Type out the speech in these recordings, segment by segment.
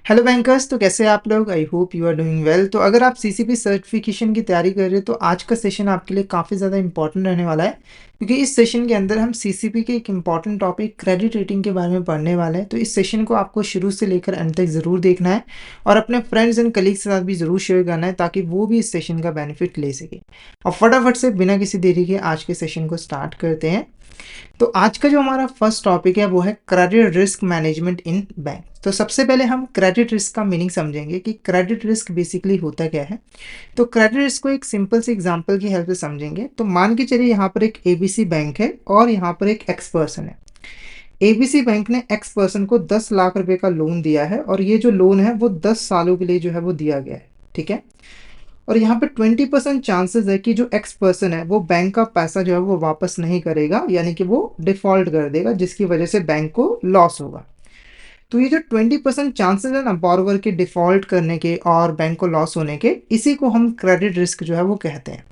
Hello bankers. तो कैसे हैं आप लोग? I hope you are doing well. तो अगर आप सीसीपी सर्टिफिकेशन की तैयारी कर रहे हो तो आज का सेशन आपके लिए काफ़ी ज़्यादा इंपॉर्टेंट रहने वाला है, क्योंकि इस सेशन के अंदर हम सीसीपी के एक इंपॉर्टेंट टॉपिक क्रेडिट रेटिंग के बारे में पढ़ने वाले हैं। तो इस सेशन को आपको शुरू से लेकर अंत तक ज़रूर देखना है और अपने फ्रेंड्स एंड कलीग्स के साथ भी ज़रूर शेयर करना है, ताकि वो भी इस सेशन का बेनिफिट ले सके। और फटाफट से बिना किसी देरी के आज के सेशन को स्टार्ट करते हैं। तो आज का जो हमारा फर्स्ट टॉपिक है वो है क्रेडिट रिस्क मैनेजमेंट इन बैंक। तो सबसे पहले हम क्रेडिट रिस्क का मीनिंग समझेंगे कि क्रेडिट रिस्क बेसिकली होता क्या है। तो क्रेडिट रिस्क को एक सिंपल से एग्जांपल की हेल्प से समझेंगे। तो मान के चलिए यहाँ पर एक एबीसी बैंक है और यहाँ पर एक एक्स पर्सन है। एबीसी बैंक ने एक्स पर्सन को 10 लाख रुपए का लोन दिया है और ये जो लोन है वो 10 सालों के लिए जो है वो दिया गया है। ठीक है। और यहाँ पे 20% चांसेस है कि जो एक्स पर्सन है वो बैंक का पैसा जो है वो वापस नहीं करेगा, यानी कि वो डिफॉल्ट कर देगा, जिसकी वजह से बैंक को लॉस होगा। तो ये जो 20% चांसेस है ना बोरोवर के डिफॉल्ट करने के और बैंक को लॉस होने के, इसी को हम क्रेडिट रिस्क जो है वो कहते हैं।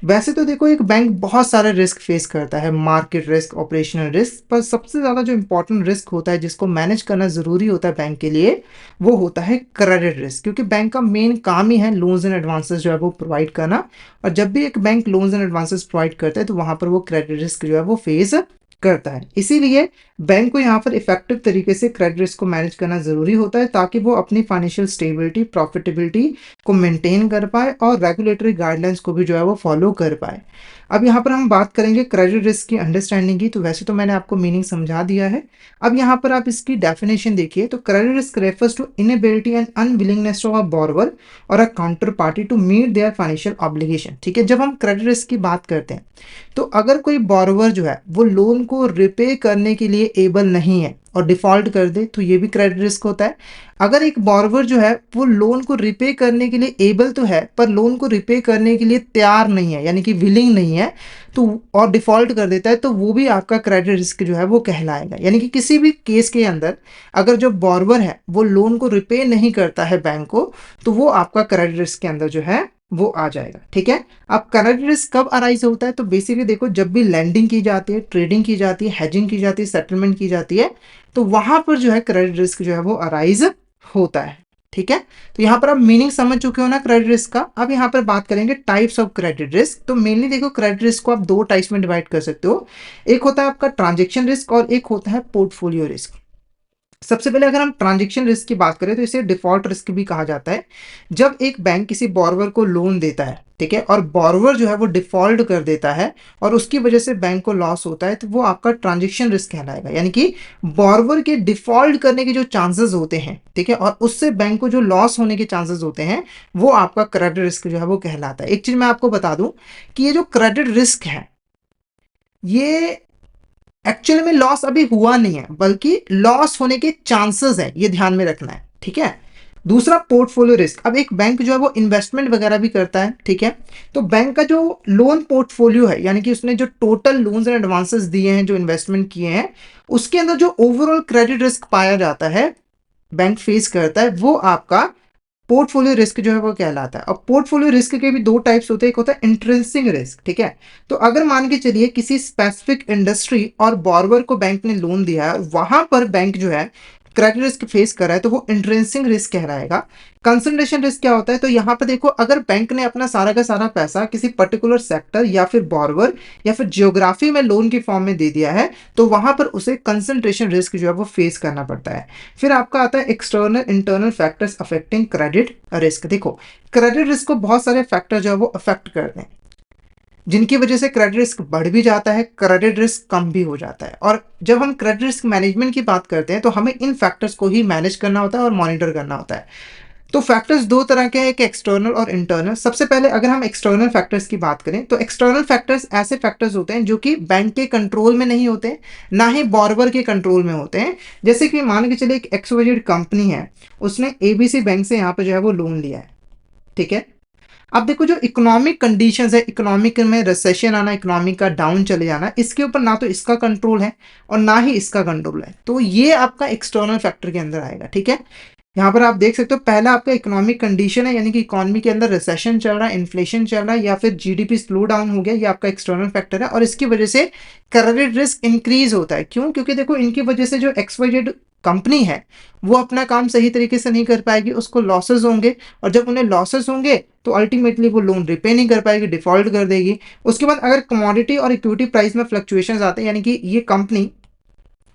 वैसे तो देखो, एक बैंक बहुत सारे रिस्क फेस करता है, मार्केट रिस्क, ऑपरेशनल रिस्क, पर सबसे ज़्यादा जो इंपॉर्टेंट रिस्क होता है जिसको मैनेज करना ज़रूरी होता है बैंक के लिए, वो होता है क्रेडिट रिस्क। क्योंकि बैंक का मेन काम ही है लोन्स एंड एडवांसेस जो है वो प्रोवाइड करना। और जब भी एक bank loans and advances provide करता है तो वहाँ पर वो क्रेडिट रिस्क जो है वो फेस करता है। इसीलिए बैंक को यहाँ पर इफेक्टिव तरीके से क्रेडिट रिस्क को मैनेज करना ज़रूरी होता है, ताकि वो अपनी फाइनेंशियल स्टेबिलिटी, प्रॉफिटेबिलिटी को मेंटेन कर पाए और रेगुलेटरी गाइडलाइंस को भी जो है वो फॉलो कर पाए। अब यहाँ पर हम बात करेंगे क्रेडिट रिस्क की अंडरस्टैंडिंग की। तो वैसे तो मैंने आपको मीनिंग समझा दिया है। अब यहाँ पर आप इसकी डेफिनेशन देखिए। तो credit risk refers to inability and unwillingness of a borrower और a counterparty to meet their financial obligation. ठीक है। जब हम क्रेडिट रिस्क की बात करते हैं तो अगर कोई बोरोवर जो है वो लोन को रिपे करने के लिए एबल नहीं है और डिफॉल्ट कर दे, तो ये भी क्रेडिट रिस्क होता है। अगर एक बोरोवर जो है वो लोन को रिपे करने के लिए एबल तो है पर लोन को रिपे करने के लिए तैयार नहीं है, यानी कि विलिंग नहीं है, तो और डिफॉल्ट कर देता है, तो वो भी आपका क्रेडिट रिस्क जो है वो कहलाएगा। यानी कि किसी भी केस के अंदर अगर जो बोरोवर है वो लोन को रिपे नहीं करता है बैंक को, तो वो आपका क्रेडिट रिस्क के अंदर जो है वो आ जाएगा। ठीक है। अब क्रेडिट रिस्क कब अराइज होता है? तो बेसिकली देखो, जब भी लैंडिंग की जाती है, ट्रेडिंग की जाती है, हेजिंग की जाती है, सेटलमेंट की जाती है, तो वहां पर जो है क्रेडिट रिस्क जो है वो अराइज होता है। ठीक है। तो यहाँ पर आप मीनिंग समझ चुके हो ना क्रेडिट रिस्क का। अब यहाँ पर बात करेंगे टाइप्स ऑफ क्रेडिट रिस्क। तो मेनली देखो, क्रेडिट रिस्क को आप दो टाइप्स में डिवाइड कर सकते हो। एक होता है आपका ट्रांजेक्शन रिस्क और एक होता है पोर्टफोलियो रिस्क। सबसे पहले अगर हम ट्रांजेक्शन रिस्क की बात करें तो इसे डिफॉल्ट रिस्क भी कहा जाता है। जब एक बैंक किसी बोरोवर को लोन देता है, ठीक है, और बोरोवर जो है वो डिफॉल्ट कर देता है और उसकी वजह से बैंक को लॉस होता है, तो वो आपका ट्रांजेक्शन रिस्क कहलाएगा। यानी कि बोरोवर के डिफॉल्ट करने के जो चांसेस होते हैं, ठीक है, और उससे बैंक को जो लॉस होने के चांसेस होते हैं, वो आपका क्रेडिट रिस्क जो है वो कहलाता है। एक चीज मैं आपको बता दूं कि ये जो क्रेडिट रिस्क है, ये एक्चुअली में लॉस अभी हुआ नहीं है, बल्कि लॉस होने के चांसेस है, ये ध्यान में रखना है। ठीक है। दूसरा पोर्टफोलियो रिस्क। अब एक बैंक जो है वो इन्वेस्टमेंट वगैरह भी करता है, ठीक है, तो बैंक का जो लोन पोर्टफोलियो है, यानी कि उसने जो टोटल लोन्स एंड एडवांसेस दिए हैं, जो इन्वेस्टमेंट किए हैं, उसके अंदर जो ओवरऑल क्रेडिट रिस्क पाया जाता है, बैंक फेस करता है, वो आपका पोर्टफोलियो रिस्क जो है वो कहलाता है। अब पोर्टफोलियो रिस्क के भी दो टाइप्स होते हैं। एक होता है इंट्रिंसिक रिस्क। ठीक है। तो अगर मान के चलिए किसी स्पेसिफिक इंडस्ट्री और बोरोवर को बैंक ने लोन दिया है, वहां पर बैंक जो है क्रेडिट रिस्क फेस कर रहा है, तो वो इंट्रिंसिक रिस्क कहलाएगा। कंसंट्रेशन रिस्क क्या होता है? तो यहाँ पर देखो, अगर बैंक ने अपना सारा का सारा पैसा किसी पर्टिकुलर सेक्टर या फिर बोरोवर या फिर जियोग्राफी में लोन की फॉर्म में दे दिया है, तो वहां पर उसे कंसंट्रेशन रिस्क जो है वो फेस करना पड़ता है। फिर आपका आता है external internal factors affecting credit risk. देखो, क्रेडिट रिस्क को बहुत सारे फैक्टर जो है वो अफेक्ट करते हैं, जिनकी वजह से क्रेडिट रिस्क बढ़ भी जाता है, क्रेडिट रिस्क कम भी हो जाता है। और जब हम क्रेडिट रिस्क मैनेजमेंट की बात करते हैं तो हमें इन फैक्टर्स को ही मैनेज करना होता है और मॉनिटर करना होता है। तो फैक्टर्स दो तरह के हैं, एक एक्सटर्नल और इंटरनल। सबसे पहले अगर हम एक्सटर्नल फैक्टर्स की बात करें तो एक्सटर्नल फैक्टर्स ऐसे फैक्टर्स होते हैं जो कि बैंक के कंट्रोल में नहीं होते, ना ही बोरोवर के कंट्रोल में होते हैं। जैसे कि मान के चलिए एक एक्सवाइजेड कंपनी है, उसने एबीसी बैंक से यहाँ पर जो है वो लोन लिया है। ठीक है। अब देखो, जो इकोनॉमिक कंडीशंस है, इकोनॉमिक में रिसेशन आना, इकोनॉमिक का डाउन चले जाना, इसके ऊपर ना तो इसका कंट्रोल है और ना ही इसका कंट्रोल है, तो ये आपका एक्सटर्नल फैक्टर के अंदर आएगा। ठीक है। यहाँ पर आप देख सकते हो, पहला आपका इकोनॉमिक कंडीशन है, यानी कि इकोनॉमी के अंदर रिसेशन चल रहा है, इन्फ्लेशन चल रहा है, या फिर जीडीपी स्लो डाउन हो गया, ये आपका एक्सटर्नल फैक्टर है और इसकी वजह से क्रेडिट रिस्क इंक्रीज होता है। क्यों? क्योंकि देखो, इनकी वजह से जो एक्सवाइजेड कंपनी है वो अपना काम सही तरीके से नहीं कर पाएगी, उसको लॉसेस होंगे, और जब उन्हें लॉसेस होंगे तो अल्टीमेटली वो लोन रिपे नहीं कर पाएगी, डिफॉल्ट कर देगी। उसके बाद अगर कमोडिटी और इक्विटी प्राइस में फ्लक्चुएशंस आते हैं, यानी कि ये कंपनी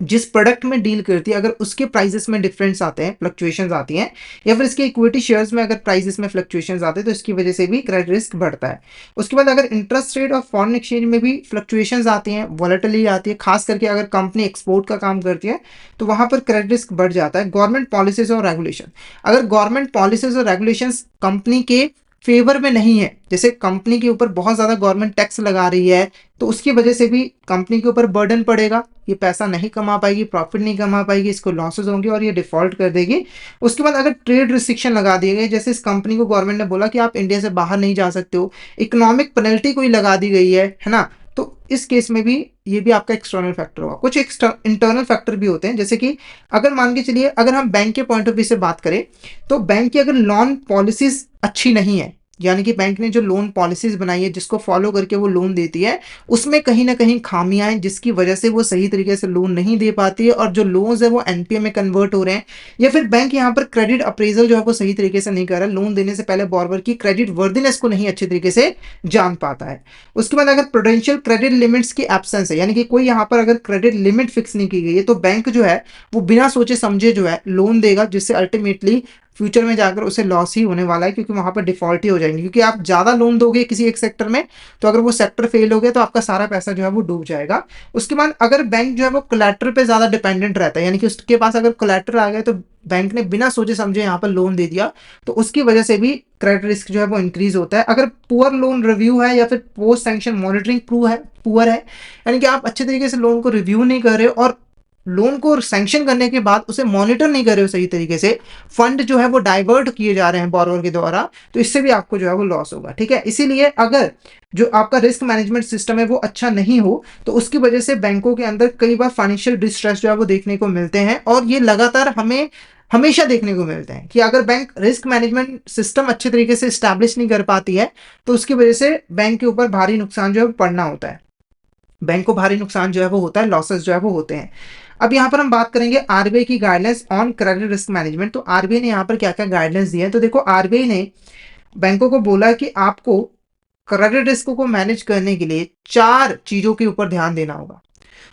जिस प्रोडक्ट में डील करती है अगर उसके प्राइसेस में डिफरेंस आते हैं, फ्लक्चुएशंस आती हैं, या फिर इसके इक्विटी शेयर्स में अगर प्राइसेस में फ्लक्चुएशंस आते हैं, तो इसकी वजह से भी क्रेडिट रिस्क बढ़ता है। उसके बाद अगर इंटरेस्ट रेट और फॉरेन एक्सचेंज में भी फ्लक्चुएशंस आती हैं, वॉलेटिलिटी आती है, खास करके अगर कंपनी एक्सपोर्ट का काम करती है तो वहां पर क्रेडिट रिस्क बढ़ जाता है। गवर्नमेंट पॉलिसीज और रेगुलेशन, अगर गवर्नमेंट पॉलिसीज और रेगुलेशन कंपनी के फेवर में नहीं है, जैसे कंपनी के ऊपर बहुत ज़्यादा गवर्नमेंट टैक्स लगा रही है, तो उसकी वजह से भी कंपनी के ऊपर बर्डन पड़ेगा, ये पैसा नहीं कमा पाएगी, प्रॉफिट नहीं कमा पाएगी, इसको लॉसेस होंगे और ये डिफॉल्ट कर देगी। उसके बाद अगर ट्रेड रिस्ट्रिक्शन लगा दिए गए, जैसे इस कंपनी को गवर्नमेंट ने बोला कि आप इंडिया से बाहर नहीं जा सकते हो, इकोनॉमिक पेनल्टी कोई लगा दी गई है ना, तो इस केस में भी ये भी आपका एक्सटर्नल फैक्टर होगा। कुछ इंटरनल फैक्टर भी होते हैं, जैसे कि अगर मान के चलिए अगर हम बैंक के पॉइंट ऑफ व्यू से बात करें, तो बैंक की अगर लोन पॉलिसीज अच्छी नहीं है, यानी कि बैंक ने जो लोन पॉलिसीज बनाई है जिसको फॉलो करके वो लोन देती है, उसमें कहीं ना कहीं खामियां हैं, जिसकी वजह से वो सही तरीके से लोन नहीं दे पाती है, और जो लोन्स है वो एनपीए में कन्वर्ट हो रहे हैं, या फिर बैंक यहाँ पर क्रेडिट अप्रेजल जो है वो सही तरीके से नहीं कर रहा है, लोन देने से पहले बॉर्बर की क्रेडिट वर्दिनेस को नहीं अच्छे तरीके से जान पाता है। उसके बाद अगर प्रूडेंशियल क्रेडिट लिमिट्स की एब्सेंस है, यानी कि कोई यहाँ पर अगर क्रेडिट लिमिट फिक्स नहीं की गई है, तो बैंक जो है वो बिना सोचे समझे जो है लोन देगा, जिससे अल्टीमेटली फ्यूचर में जाकर उसे लॉस ही होने वाला है, क्योंकि वहां पर डिफॉल्ट ही हो जाएंगे, क्योंकि आप ज्यादा लोन दोगे किसी एक सेक्टर में, तो अगर वो सेक्टर फेल हो गया तो आपका सारा पैसा जो है वो डूब जाएगा। उसके बाद अगर बैंक जो है वो कोलैटरल पे ज्यादा डिपेंडेंट रहता है, यानी कि उसके पास अगर कोलैटरल आ गया तो बैंक ने बिना सोचे समझे यहाँ पर लोन दे दिया, तो उसकी वजह से भी क्रेडिट रिस्क जो है वो इंक्रीज होता है। अगर पुअर लोन रिव्यू है या फिर पोस्ट सैंक्शन मॉनिटरिंग पुअर है, यानी कि आप अच्छे तरीके से लोन को रिव्यू नहीं कर रहे और लोन को सैंक्शन करने के बाद उसे मॉनिटर नहीं कर रहे हो सही तरीके से, फंड जो है वो डाइवर्ट किए जा रहे हैं बोरोवर के द्वारा, तो इससे भी आपको जो है वो लॉस होगा। ठीक है, इसीलिए अगर जो आपका रिस्क मैनेजमेंट सिस्टम है वो अच्छा नहीं हो, तो उसकी वजह से बैंकों के अंदर कई बार फाइनेंशियल डिस्ट्रेस जो है वो देखने को मिलते हैं, और ये लगातार हमें हमेशा देखने को मिलते हैं कि अगर बैंक रिस्क मैनेजमेंट सिस्टम अच्छे तरीके से स्टैब्लिश नहीं कर पाती है, तो उसकी वजह से बैंक के ऊपर भारी नुकसान जो है पड़ना होता है, बैंक को भारी नुकसान जो है वो होता है, लॉसेस जो है वो होते हैं। अब यहाँ पर हम बात करेंगे आरबीआई की guidelines on credit risk management. तो आरबीआई ने यहाँ पर क्या क्या गाइडलाइंस दिए हैं, तो देखो आरबीआई ने बैंकों को बोला कि आपको क्रेडिट रिस्क को मैनेज करने के लिए 4 चीजों के ऊपर ध्यान देना होगा।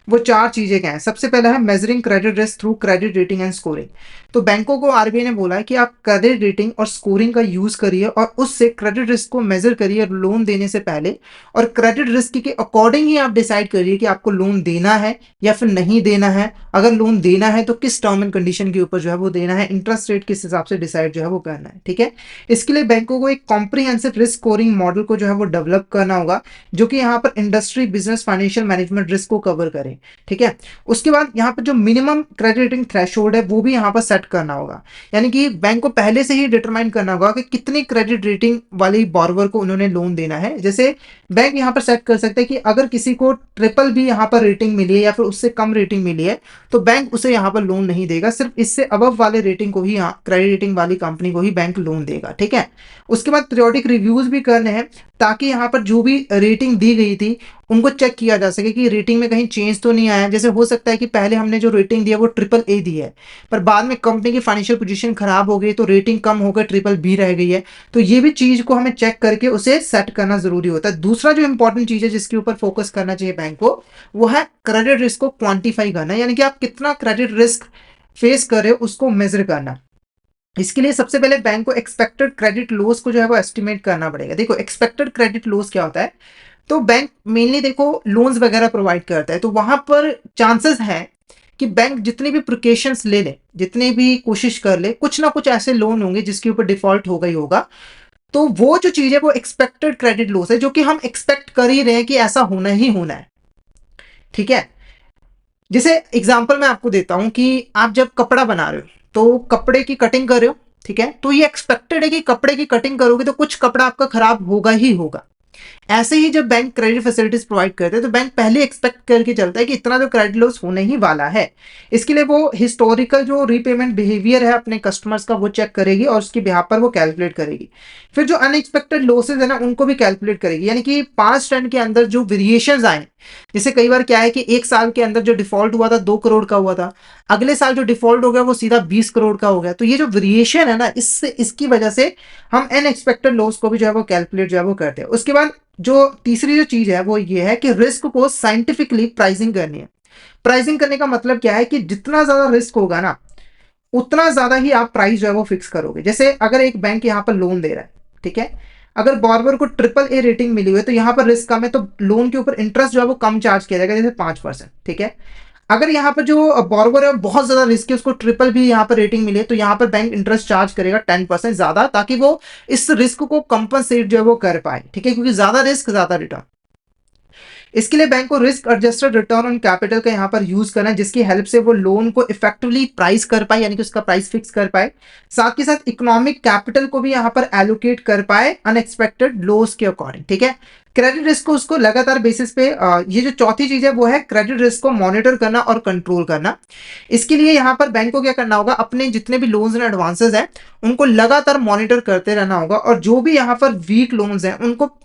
वो 4 चीजें क्या है, सबसे पहला है measuring credit risk through credit rating and scoring. तो बैंकों को आरबीआई ने बोला है कि आप क्रेडिट रेटिंग और स्कोरिंग का यूज करिए और उससे क्रेडिट रिस्क को मेजर करिए लोन देने से पहले, और क्रेडिट रिस्क के अकॉर्डिंग ही आप डिसाइड करिए कि आपको लोन देना है या फिर नहीं देना है। अगर लोन देना है तो किस टर्म एंड कंडीशन के ऊपर जो है वो देना है, इंटरेस्ट रेट किस हिसाब से डिसाइड जो है वो करना है। ठीक है, इसके लिए बैंकों को एक कॉम्प्रिहेंसिव रिस्क स्कोरिंग मॉडल को जो है वो डेवलप करना होगा, जो कि यहाँ पर industry, business, financial management risk को कवर करे। ठीक है, उसके बाद यहाँ पर जो मिनिमम क्रेडिट रेटिंग थ्रेशोल्ड है वो भी यहाँ पर सेट करना होगा, यानी कि बैंक को पहले से ही डिटरमाइन करना होगा कि कितनी क्रेडिट रेटिंग वाली बॉर्वर को उन्होंने लोन देना है। जैसे बैंक यहाँ पर सेट कर सकते हैं कि अगर किसी को ट्रिपल भी यहाँ पर रेटिंग मिली है या फिर उससे कम रेटिंग मिली है, तो बैंक उसे यहाँ पर लोन नहीं देगा, सिर्फ इससे अबव वाले रेटिंग को ही, क्रेडिट रेटिंग वाली कंपनी को ही बैंक लोन देगा। ठीक है, उसके बाद पीरियोडिक रिव्यूज भी करने हैं, ताकि यहाँ पर जो भी रेटिंग दी गई थी उनको चेक किया जा सके कि रेटिंग में कहीं चेंज तो नहीं आया। जैसे हो सकता है कि पहले हमने जो रेटिंग दिया वो ट्रिपल ए दी है, पर बाद में कंपनी की फाइनेंशियल पोजीशन खराब हो गई तो रेटिंग कम होकर ट्रिपल बी रह गई है, तो ये भी चीज को हमें चेक करके उसे सेट करना जरूरी होता है। दूसरा जो इंपॉर्टेंट चीज है जिसके ऊपर फोकस करना चाहिए बैंक को, वो है क्रेडिट रिस्क को क्वांटिफाई करना, यानी कि आप कितना क्रेडिट रिस्क फेस कर रहे हो उसको मेजर करना। इसके लिए सबसे पहले बैंक को एक्सपेक्टेड क्रेडिट लॉस को जो है वो एस्टिमेट करना पड़ेगा। देखो एक्सपेक्टेड क्रेडिट लॉस क्या होता है, तो बैंक मेनली देखो लोन्स वगैरह प्रोवाइड करता है, तो वहां पर चांसेस है कि बैंक जितनी भी प्रिकॉशंस ले ले, जितनी भी कोशिश कर ले, कुछ ना कुछ ऐसे लोन होंगे जिसके ऊपर डिफॉल्ट होगा ही होगा। तो वो जो चीज है वो एक्सपेक्टेड क्रेडिट लॉस है, जो कि हम एक्सपेक्ट कर ही रहे हैं कि ऐसा होना ही होना है। ठीक है, जैसे एग्जांपल मैं आपको देता हूं कि आप जब कपड़ा बना रहे हो तो कपड़े की कटिंग कर रहे हो, ठीक है, तो ये एक्सपेक्टेड है कि कपड़े की कटिंग करोगे तो कुछ कपड़ा आपका खराब होगा ही होगा। ऐसे ही जब बैंक क्रेडिट फैसिलिटीज प्रोवाइड करते हैं तो बैंक पहले एक्सपेक्ट करके चलता है कि इतना जो क्रेडिट लॉस होने ही वाला है। इसके लिए वो हिस्टोरिकल जो रीपेमेंट बिहेवियर है अपने कस्टमर्स का वो चेक करेगी और उसके बिहाफ पर वो कैलकुलेट करेगी। फिर जो अनएक्सपेक्टेड लॉसेज है ना उनको भी कैलकुलेट करेगी, यानी कि पास्ट ट्रेंड के अंदर जो वेरिएशंस आए जैसे कई बार क्या है कि 1 साल के अंदर जो डिफ़ॉल्ट हुआ था 2 करोड़ का हुआ था, अगले साल जो डिफ़ॉल्ट हो गया वो सीधा 20 करोड़ का हो गया। तो ये जो वेरिएशन है ना, इससे इसकी वजह से हम अनएक्सपेक्टेड लॉस को भी जो है वो कैलकुलेट जो है वो करते हैं। उसके बाद जो तीसरी जो चीज़ है वो ये है कि रिस्क को साइंटिफिकली प्राइसिंग करनी है। प्राइसिंग करने का मतलब क्या है कि जितना ज़्यादा रिस्क होगा ना, उतना ज़्यादा ही आप प्राइस जो है वो फिक्स करोगे। जैसे अगर एक बैंक यहाँ पर लोन दे रहा है, ठीक है? अगर बॉर्बर को ट्रिपल ए रेटिंग मिली हुई है तो यहाँ पर रिस्क कम है, तो लोन के ऊपर इंटरेस्ट जो है वो कम चार्ज किया जाएगा, जैसे 5%, ठीक है? अगर यहाँ पर जो बॉर्बर है बहुत ज़्यादा रिस्क है, उसको ट्रिपल भी यहाँ पर रेटिंग मिली है, तो यहाँ पर बैंक इंटरेस्ट चार्ज करेगा 10% ज़्यादा, ताकि वो इस रिस्क को कंपनसेट जो है वो कर पाए, ठीक है? क्योंकि ज़्यादा रिस्क ज़्यादा रिटर्न। इसके लिए बैंक को risk adjusted return on capital का यहाँ पर यूज करना है, जिसकी हेल्प से वो लोन को इफेक्टिवली प्राइस कर पाए, यानी कि उसका प्राइस फिक्स कर पाए। साथ के साथ इकोनॉमिक कैपिटल को भी यहाँ पर एलोकेट कर पाए अनएक्सपेक्टेड लॉस के अकॉर्डिंग, ठीक है? क्रेडिट रिस्क को उसको लगातार बेसिस पे ये जो चौथी चीज है वो है क्रेडिट रिस्क को मॉनिटर करना और कंट्रोल करना। इसके लिए यहाँ पर बैंक को क्या करना होगा, अपने जितने भी लोन्स एंड एडवांसेस हैं उनको लगातार मॉनिटर करते रहना होगा, और जो भी यहाँ पर वीक लोन्स हैं उनको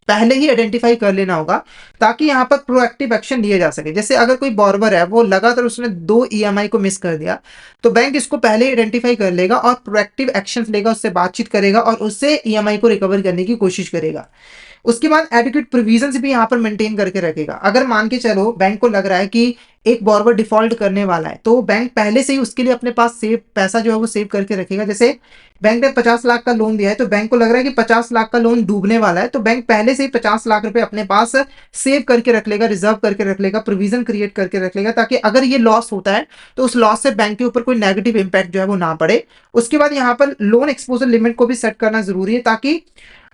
पहले ही आइडेंटिफाई कर लेना होगा, ताकि यहाँ पर प्रोएक्टिव एक्शन लिए जा सके। जैसे अगर कोई बॉर्बर है वो लगातार उसने 2 ईएमआई को मिस कर दिया, तो बैंक इसको पहले ही आइडेंटिफाई कर लेगा और प्रोएक्टिव एक्शन लेगा, उससे बातचीत करेगा और उससे ईएमआई को रिकवर करने की कोशिश करेगा। उसके बाद एडिक्वेट प्रोविजन भी यहाँ पर मेंटेन करके रखेगा। अगर मान के चलो बैंक को लग रहा है कि एक बॉर्बर डिफॉल्ट करने वाला है, तो बैंक पहले से ही उसके लिए अपने पास सेव पैसा जो है वो सेव करके रखेगा। जैसे बैंक ने 50 लाख का लोन दिया है, तो बैंक को लग रहा है कि 50 लाख का लोन डूबने वाला है, तो बैंक पहले से ही 50 लाख रुपए अपने पास सेव करके रख लेगा, रिजर्व करके रख लेगा, प्रोविजन क्रिएट करके रख लेगा, ताकि अगर ये लॉस होता है तो उस लॉस से बैंक के ऊपर कोई नेगेटिव इंपैक्ट जो है वो ना पड़े। उसके बाद यहाँ पर लोन एक्सपोजर लिमिट को भी सेट करना जरूरी है, ताकि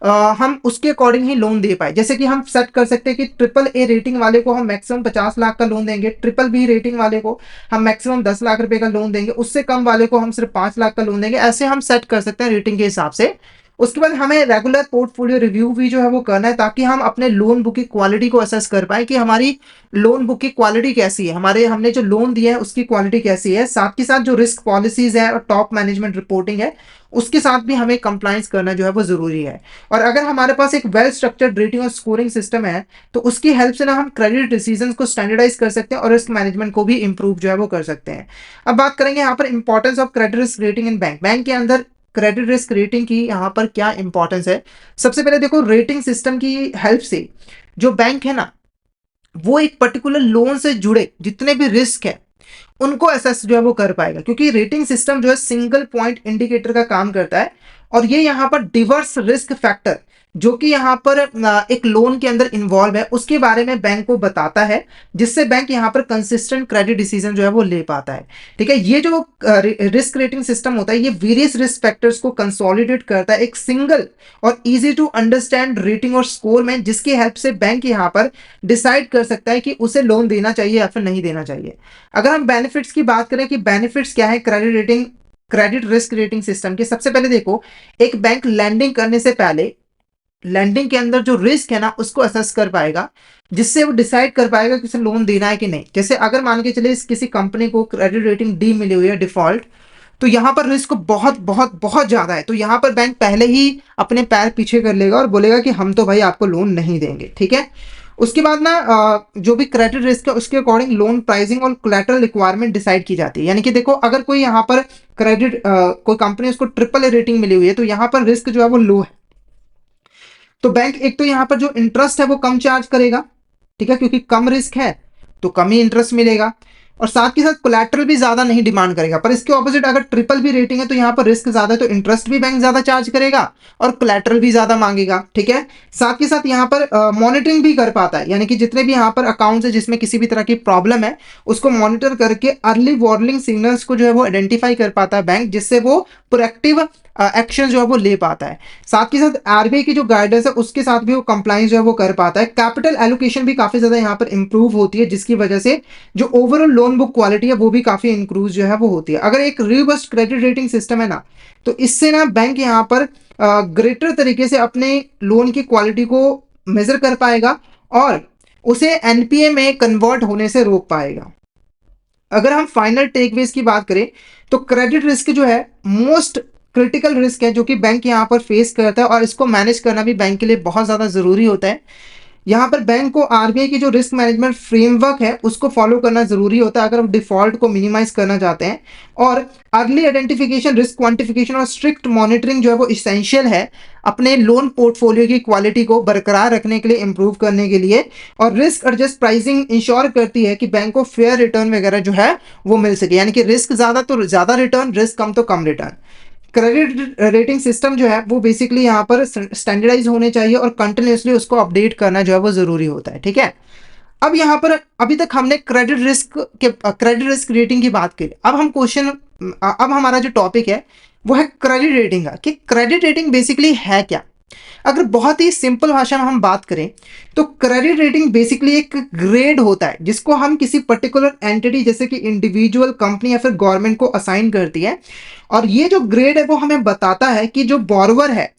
हम उसके अकॉर्डिंग ही लोन दे पाए। जैसे कि हम सेट कर सकते हैं कि ट्रिपल ए रेटिंग वाले को हम मैक्सिमम 50 लाख का लोन देंगे, ट्रिपल बी रेटिंग वाले को हम मैक्सिमम 10 लाख रुपए का लोन देंगे, उससे कम वाले को हम सिर्फ 5 लाख का लोन देंगे। ऐसे हम सेट कर सकते हैं रेटिंग के हिसाब से। उसके बाद हमें रेगुलर पोर्टफोलियो रिव्यू भी जो है वो करना है, ताकि हम अपने लोन बुक की क्वालिटी को असेस कर पाए कि हमारी लोन बुक की क्वालिटी कैसी है, हमारे हमने जो लोन दिया है उसकी क्वालिटी कैसी है। साथ के साथ जो रिस्क पॉलिसीज है और टॉप मैनेजमेंट रिपोर्टिंग है, उसके साथ भी हमें कंप्लाइंस करना जो है वो जरूरी है। और अगर हमारे पास एक वेल स्ट्रक्चर्ड रेटिंग और स्कोरिंग सिस्टम है, तो उसकी हेल्प से ना हम क्रेडिट डिसीजंस को स्टैंडर्डाइज कर सकते हैं और रिस्क मैनेजमेंट को भी इंप्रूव जो है वो कर सकते हैं। अब बात करेंगे यहाँ पर importance of credit risk rating in bank. Bank के अंदर क्रेडिट रिस्क रेटिंग की यहाँ पर क्या इंपॉर्टेंस है? सबसे पहले देखो, रेटिंग सिस्टम की हेल्प से जो बैंक है ना, वो एक पर्टिकुलर लोन से जुड़े जितने भी रिस्क है उनको असेस जो है वो कर पाएगा, क्योंकि रेटिंग सिस्टम जो है सिंगल पॉइंट इंडिकेटर का काम करता है, और ये यहाँ पर डिवर्स रिस्क फैक्टर जो कि यहाँ पर एक लोन के अंदर इन्वॉल्व है उसके बारे में बैंक को बताता है, जिससे बैंक यहाँ पर कंसिस्टेंट क्रेडिट डिसीजन जो है वो ले पाता है। ठीक है, ये जो रिस्क रेटिंग सिस्टम होता है ये वेरियस रिस्क फैक्टर्स को कंसोलिडेट करता है एक सिंगल और इजी टू अंडरस्टैंड रेटिंग और स्कोर में, जिसकी हेल्प से बैंक यहाँ पर डिसाइड कर सकता है कि उसे लोन देना चाहिए या फिर नहीं देना चाहिए। अगर हम बेनिफिट्स की बात करें कि बेनिफिट्स क्या है क्रेडिट रिस्क रेटिंग सिस्टम के, सबसे पहले देखो, एक बैंक लैंडिंग करने से पहले लैंडिंग के अंदर जो रिस्क है ना उसको असेस कर पाएगा, जिससे वो डिसाइड कर पाएगा कि उसे लोन देना है कि नहीं। जैसे अगर मान के चले किसी कंपनी को क्रेडिट रेटिंग डी मिली हुई है डिफॉल्ट, तो यहाँ पर रिस्क बहुत बहुत बहुत ज्यादा है, तो यहाँ पर बैंक पहले ही अपने पैर पीछे कर लेगा और बोलेगा कि हम तो भाई आपको लोन नहीं देंगे। ठीक है, उसके बाद ना जो भी क्रेडिट रिस्क है उसके अकॉर्डिंग लोन प्राइसिंग और कोलैटरल रिक्वायरमेंट डिसाइड की जाती है। यानी कि देखो, अगर कोई यहाँ पर कोई कंपनी उसको ट्रिपल ए रेटिंग मिली हुई है, तो यहाँ पर रिस्क जो है वो लो है, तो बैंक एक तो यहाँ पर जो इंटरेस्ट है वो कम चार्ज करेगा, ठीक है, क्योंकि कम रिस्क है तो कम ही इंटरेस्ट मिलेगा, और साथ के साथ कोलैटरल भी ज्यादा नहीं डिमांड करेगा। पर इसके ऑपोजिट अगर ट्रिपल बी रेटिंग है तो यहाँ पर रिस्क ज्यादा है, तो इंटरेस्ट भी बैंक ज्यादा चार्ज करेगा और कोलैटरल भी ज्यादा मांगेगा। ठीक है, साथ के साथ यहाँ पर मॉनिटरिंग भी कर पाता है, यानी कि जितने भी यहाँ पर अकाउंट्स है जिसमें किसी भी तरह की प्रॉब्लम है उसको मॉनिटर करके अर्ली वार्निंग सिग्नल्स को जो है वो आइडेंटिफाई कर पाता है बैंक, जिससे वो प्रोएक्टिव एक्शन जो है वो ले पाता है। साथ के साथ आरबीआई की जो गाइडेंस है उसके साथ भी वो कंप्लाइंस जो है वो कर पाता है। कैपिटल एलोकेशन भी काफी ज्यादा यहाँ पर इंप्रूव होती है, जिसकी वजह से जो ओवरऑल लोन बुक क्वालिटी है वो भी काफी इंक्रूज जो है वो होती है। अगर एक रिवर्स क्रेडिट रेटिंग सिस्टम है ना, तो इससे ना बैंक यहाँ पर ग्रेटर तरीके से अपने लोन की क्वालिटी को मेजर कर पाएगा और उसे एनपीए में कन्वर्ट होने से रोक पाएगा। अगर हम फाइनल टेकअवेज की बात करें तो क्रेडिट रिस्क जो है मोस्ट क्रिटिकल रिस्क है जो कि बैंक यहाँ पर फेस करता है, और इसको मैनेज करना भी बैंक के लिए बहुत ज़्यादा ज़रूरी होता है। यहाँ पर बैंक को आरबीआई की जो रिस्क मैनेजमेंट फ्रेमवर्क है उसको फॉलो करना जरूरी होता है अगर हम डिफॉल्ट को मिनिमाइज करना चाहते हैं। और अर्ली आइडेंटिफिकेशन, रिस्क क्वांटिफिकेशन और स्ट्रिक्ट मॉनिटरिंग जो है वो इसेंशियल है अपने लोन पोर्टफोलियो की क्वालिटी को बरकरार रखने के लिए, इंप्रूव करने के लिए। और रिस्क एडजस्ट प्राइसिंग इंश्योर करती है कि बैंक को फेयर रिटर्न वगैरह जो है वो मिल सके, यानी कि रिस्क ज्यादा तो ज्यादा रिटर्न, रिस्क कम तो कम रिटर्न। क्रेडिट रेटिंग सिस्टम जो है वो बेसिकली यहाँ पर स्टैंडर्डाइज होने चाहिए और कंटिन्यूसली उसको अपडेट करना जो है वो जरूरी होता है, ठीक है। अब यहाँ पर अभी तक हमने क्रेडिट रिस्क रेटिंग की बात की। अब हम क्वेश्चन, अब हमारा जो टॉपिक है वो है क्रेडिट रेटिंग का, कि क्रेडिट रेटिंग बेसिकली है क्या। अगर बहुत ही सिंपल भाषा में हम बात करें तो क्रेडिट रेटिंग बेसिकली एक ग्रेड होता है जिसको हम किसी पर्टिकुलर एंटिटी जैसे कि इंडिविजुअल, कंपनी या फिर गवर्नमेंट को असाइन करती है। और ये जो ग्रेड है वो हमें बताता है कि जो बोरोवर है,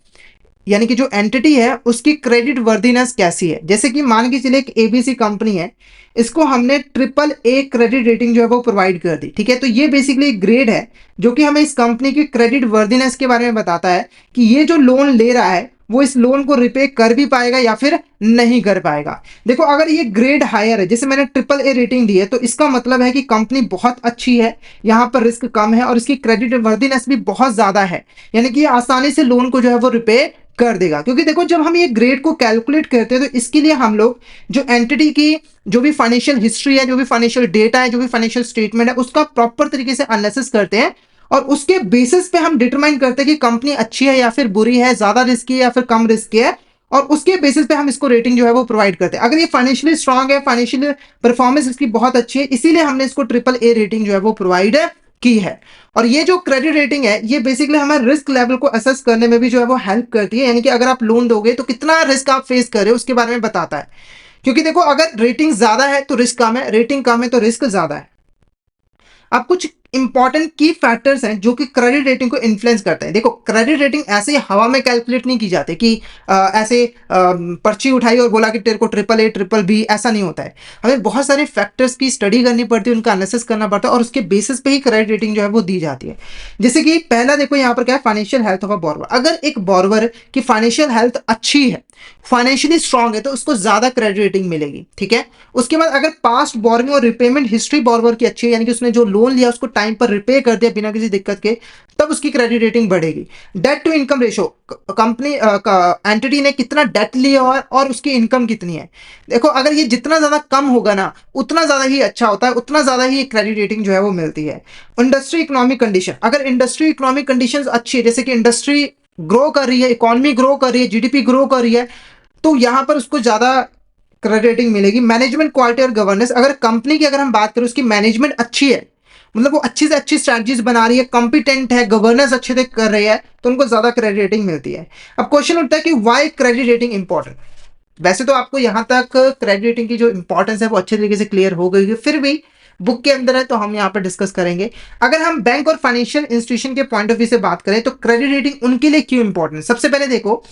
यानी कि जो एंटिटी है, उसकी क्रेडिट वर्दीनेस कैसी है। जैसे कि मान के चलिए एक एबीसी कंपनी है, इसको हमने AAA क्रेडिट रेटिंग जो है वो प्रोवाइड कर दी, ठीक है। तो ये बेसिकली एक ग्रेड है जो कि हमें इस कंपनी की क्रेडिट वर्दीनेस के बारे में बताता है कि ये जो लोन ले रहा है वो इस लोन को रिपे कर भी पाएगा या फिर नहीं कर पाएगा। देखो अगर ये ग्रेड हायर है, जैसे मैंने AAA रेटिंग दी है, तो इसका मतलब है कि कंपनी बहुत अच्छी है, यहाँ पर रिस्क कम है और इसकी क्रेडिट वर्दीनेस भी बहुत ज्यादा है, यानी कि ये आसानी से लोन को जो है वो रिपे कर देगा। क्योंकि देखो जब हम ये ग्रेड को कैलकुलेट करते हैं तो इसके लिए हम लोग जो एंटिटी की जो भी फाइनेंशियल हिस्ट्री है, जो भी फाइनेंशियल डेटा है, जो भी फाइनेंशियल स्टेटमेंट है, उसका प्रॉपर तरीके से एनालिसिस करते हैं और उसके बेसिस पे हम डिटरमाइन करते हैं कि कंपनी अच्छी है या फिर बुरी है, ज्यादा रिस्की है या फिर कम रिस्की है, और उसके बेसिस पे हम इसको रेटिंग जो है वो प्रोवाइड करते हैं। अगर ये फाइनेंशियली स्ट्रांग है, फाइनेंशियल परफॉर्मेंस इसकी बहुत अच्छी है, इसीलिए हमने इसको AAA रेटिंग जो है वो प्रोवाइड की है। और ये जो क्रेडिट रेटिंग है ये बेसिकली हमें रिस्क लेवल को असेस करने में भी जो है वो हेल्प करती है, यानी कि अगर आप लोन दोगे तो कितना रिस्क आप फेस कर रहे हो उसके बारे में बताता है। क्योंकि देखो अगर रेटिंग ज्यादा है तो रिस्क कम है, रेटिंग कम है तो रिस्क ज्यादा है। अब कुछ इंपॉर्टेंट की फैक्टर्स हैं जो कि क्रेडिट रेटिंग को इन्फ्लुएंस करते हैं। देखो क्रेडिट रेटिंग ऐसे ही हवा में कैलकुलेट नहीं की जाती कि ऐसे पर्ची उठाई और बोला कि तेरे को AAA BBB, ऐसा नहीं होता है। हमें बहुत सारे फैक्टर्स की स्टडी करनी पड़ती है, उनका एनालिसिस करना पड़ता है और उसके बेसिस पे ही क्रेडिट रेटिंग जो है वो दी जाती है। जैसे कि पहला देखो यहाँ पर क्या है, financial health of a borrower. अगर एक बोरोवर की फाइनेंशियल हेल्थ अच्छी है, फाइनेंशियली स्ट्रांग है, तो उसको ज्यादा क्रेडिट रेटिंग मिलेगी, ठीक है। उसके बाद अगर पास्ट बोरोइंग और रिपेमेंट हिस्ट्री बोरोवर की अच्छी है, यानी कि उसने जो लोन लिया उसको टाइम पर रिपे कर दिया बिना किसी दिक्कत के, तब उसकी क्रेडिट रेटिंग बढ़ेगी। Debt to income ratio, company entity ने कितना डेट लिया और उसकी इनकम कितनी है। देखो अगर ये जितना ज्यादा कम होगा ना उतना ज्यादा ही अच्छा होता है, उतना ज्यादा ही क्रेडिट रेटिंग जो है वो मिलती है। इंडस्ट्री इकोनॉमिक कंडीशन, अगर इंडस्ट्री इकोनॉमिक कंडीशन अच्छी है, जैसे कि इंडस्ट्री ग्रो कर रही है, इकोनॉमी ग्रो कर रही है, जीडीपी ग्रो कर रही है, तो यहां पर उसको ज्यादा क्रेडिट रेटिंग मिलेगी। मैनेजमेंट क्वालिटी और गवर्नेंस, अगर कंपनी की अगर हम बात करें उसकी मैनेजमेंट अच्छी है, मतलब वो अच्छी से अच्छी स्ट्रैटेजीज बना रही है, कॉम्पिटेंट है, गवर्नेंस अच्छे से कर रही है, तो उनको ज्यादा क्रेडिट रेटिंग मिलती है। अब क्वेश्चन उठता है कि व्हाई क्रेडिट रेटिंग इंपॉर्टेंट। वैसे तो आपको यहां तक क्रेडिट रेटिंग की जो इंपॉर्टेंस है वो अच्छे तरीके से क्लियर हो गई है, फिर भी बुक के अंदर है तो हम यहाँ पर डिस्कस करेंगे। अगर हम बैंक और फाइनेंशियल इंस्टीट्यूशन के पॉइंट ऑफ व्यू से बात करें तो क्रेडिट रेटिंग उनके लिए क्यों इंपॉर्टेंट। सबसे पहले देखो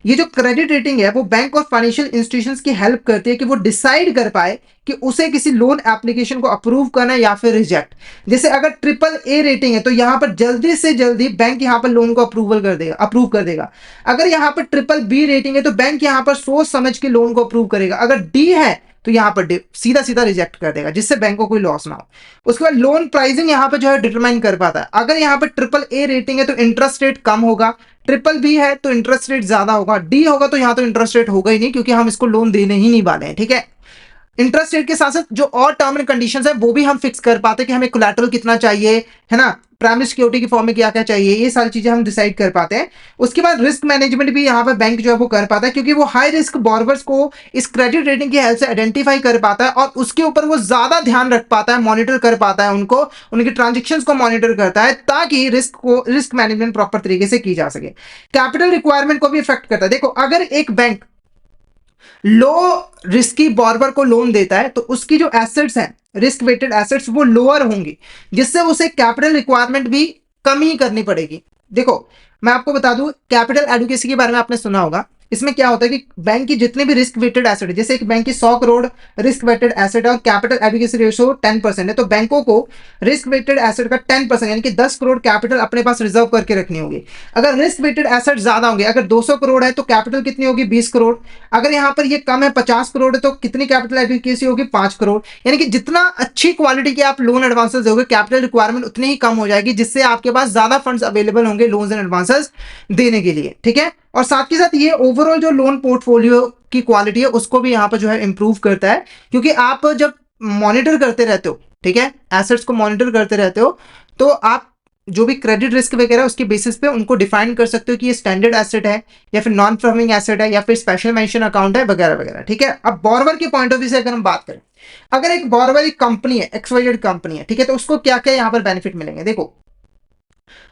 ये जो क्रेडिट रेटिंग है वो बैंक और फाइनेंशियल इंस्टीट्यूशंस की हेल्प करती है कि वो डिसाइड कर पाए कि उसे किसी लोन एप्लीकेशन को अप्रूव करना है या फिर रिजेक्ट। जैसे अगर AAA रेटिंग है तो यहां पर जल्दी से जल्दी बैंक यहां पर लोन को अप्रूव कर देगा। अगर यहां पर BBB रेटिंग है तो बैंक यहां पर सोच समझ के लोन को अप्रूव करेगा। अगर D है तो यहाँ पर सीधा सीधा रिजेक्ट कर देगा, जिससे बैंक को कोई लॉस ना हो। उसके बाद लोन प्राइसिंग यहाँ पर जो है डिटरमाइन कर पाता है। अगर यहाँ पर AAA रेटिंग है तो इंटरेस्ट रेट कम होगा, BBB है तो इंटरेस्ट रेट ज्यादा होगा, D होगा तो यहाँ तो इंटरेस्ट रेट होगा ही नहीं क्योंकि हम इसको लोन देने ही नहीं वाले हैं, ठीक है। इंटरेस्ट रेट के साथ साथ जो और टर्म एंड कंडीशंस है वो भी हम फिक्स कर पाते हैं कि हमें कोलैटरल कितना चाहिए, है ना, प्राइमरी सिक्योरिटी की फॉर्म में क्या क्या चाहिए, ये सारी चीजें हम डिसाइड कर पाते हैं। उसके बाद रिस्क मैनेजमेंट भी यहाँ पर बैंक जो है वो कर पाता है क्योंकि वो हाई रिस्क बोरोवर्स को इस क्रेडिट रेटिंग की हेल्प से आइडेंटिफाई कर पाता है और उसके ऊपर वो ज्यादा ध्यान रख पाता है, मॉनिटर कर पाता है, उनको उनकी ट्रांजेक्शन्स को मॉनिटर करता है ताकि रिस्क मैनेजमेंट प्रॉपर तरीके से की जा सके। कैपिटल रिक्वायरमेंट को भी इफेक्ट करता है। देखो अगर एक बैंक लो रिस्की बॉर्बर को लोन देता है तो उसकी जो एसेट्स हैं, रिस्क वेटेड एसेट्स, वो लोअर होंगी, जिससे उसे कैपिटल रिक्वायरमेंट भी कम ही करनी पड़ेगी। देखो मैं आपको बता दूं, कैपिटल एडुकेसी के बारे में आपने सुना होगा, इसमें क्या होता है कि बैंक की जितने भी रिस्क वेटेड एसेट है, जैसे एक बैंक की 100 करोड़ रिस्क वेटेड एसेट है और कैपिटल एडिक्वेसी रेशियो 10% है, तो बैंकों को रिस्क वेटेड एसेट का 10% यानी कि 10 करोड़ कैपिटल अपने पास रिजर्व करके रखनी होगी। अगर रिस्क वेटेड एसेट ज्यादा होंगे, अगर 200 करोड़ है तो कैपिटल कितनी होगी, 20 करोड़। अगर यहां पर ये कम है, 50 करोड़ है, तो कितनी कैपिटल एडिक्वेसी होगी, 5 करोड़। यानी कि जितना अच्छी क्वालिटी के आप लोन एडवांसेस दोगे, कैपिटल रिक्वायरमेंट उतनी ही कम हो जाएगी, जिससे आपके पास ज्यादा फंड्स अवेलेबल होंगे लोन्स एंड एडवांसेस देने के लिए। ठीक है, और साथ के साथ ये ओवरऑल जो लोन पोर्टफोलियो की क्वालिटी है उसको भी यहाँ पर जो है इंप्रूव करता है, क्योंकि आप जब मॉनिटर करते रहते हो, ठीक है, एसेट्स को मॉनिटर करते रहते हो, तो आप जो भी क्रेडिट रिस्क वगैरह उसके बेसिस पे उनको डिफाइन कर सकते हो कि ये स्टैंडर्ड एसेट है या फिर नॉन परफॉर्मिंग एसेट है या फिर स्पेशल मेंशन अकाउंट है वगैरह वगैरह। ठीक है, अब बोरोवर के पॉइंट ऑफ व्यू से अगर हम बात करें, अगर एक बोरोवर एक कंपनी है, एक्सवाइजेड कंपनी है, ठीक है, तो उसको क्या क्या यहाँ पर बेनिफिट मिलेंगे। देखो,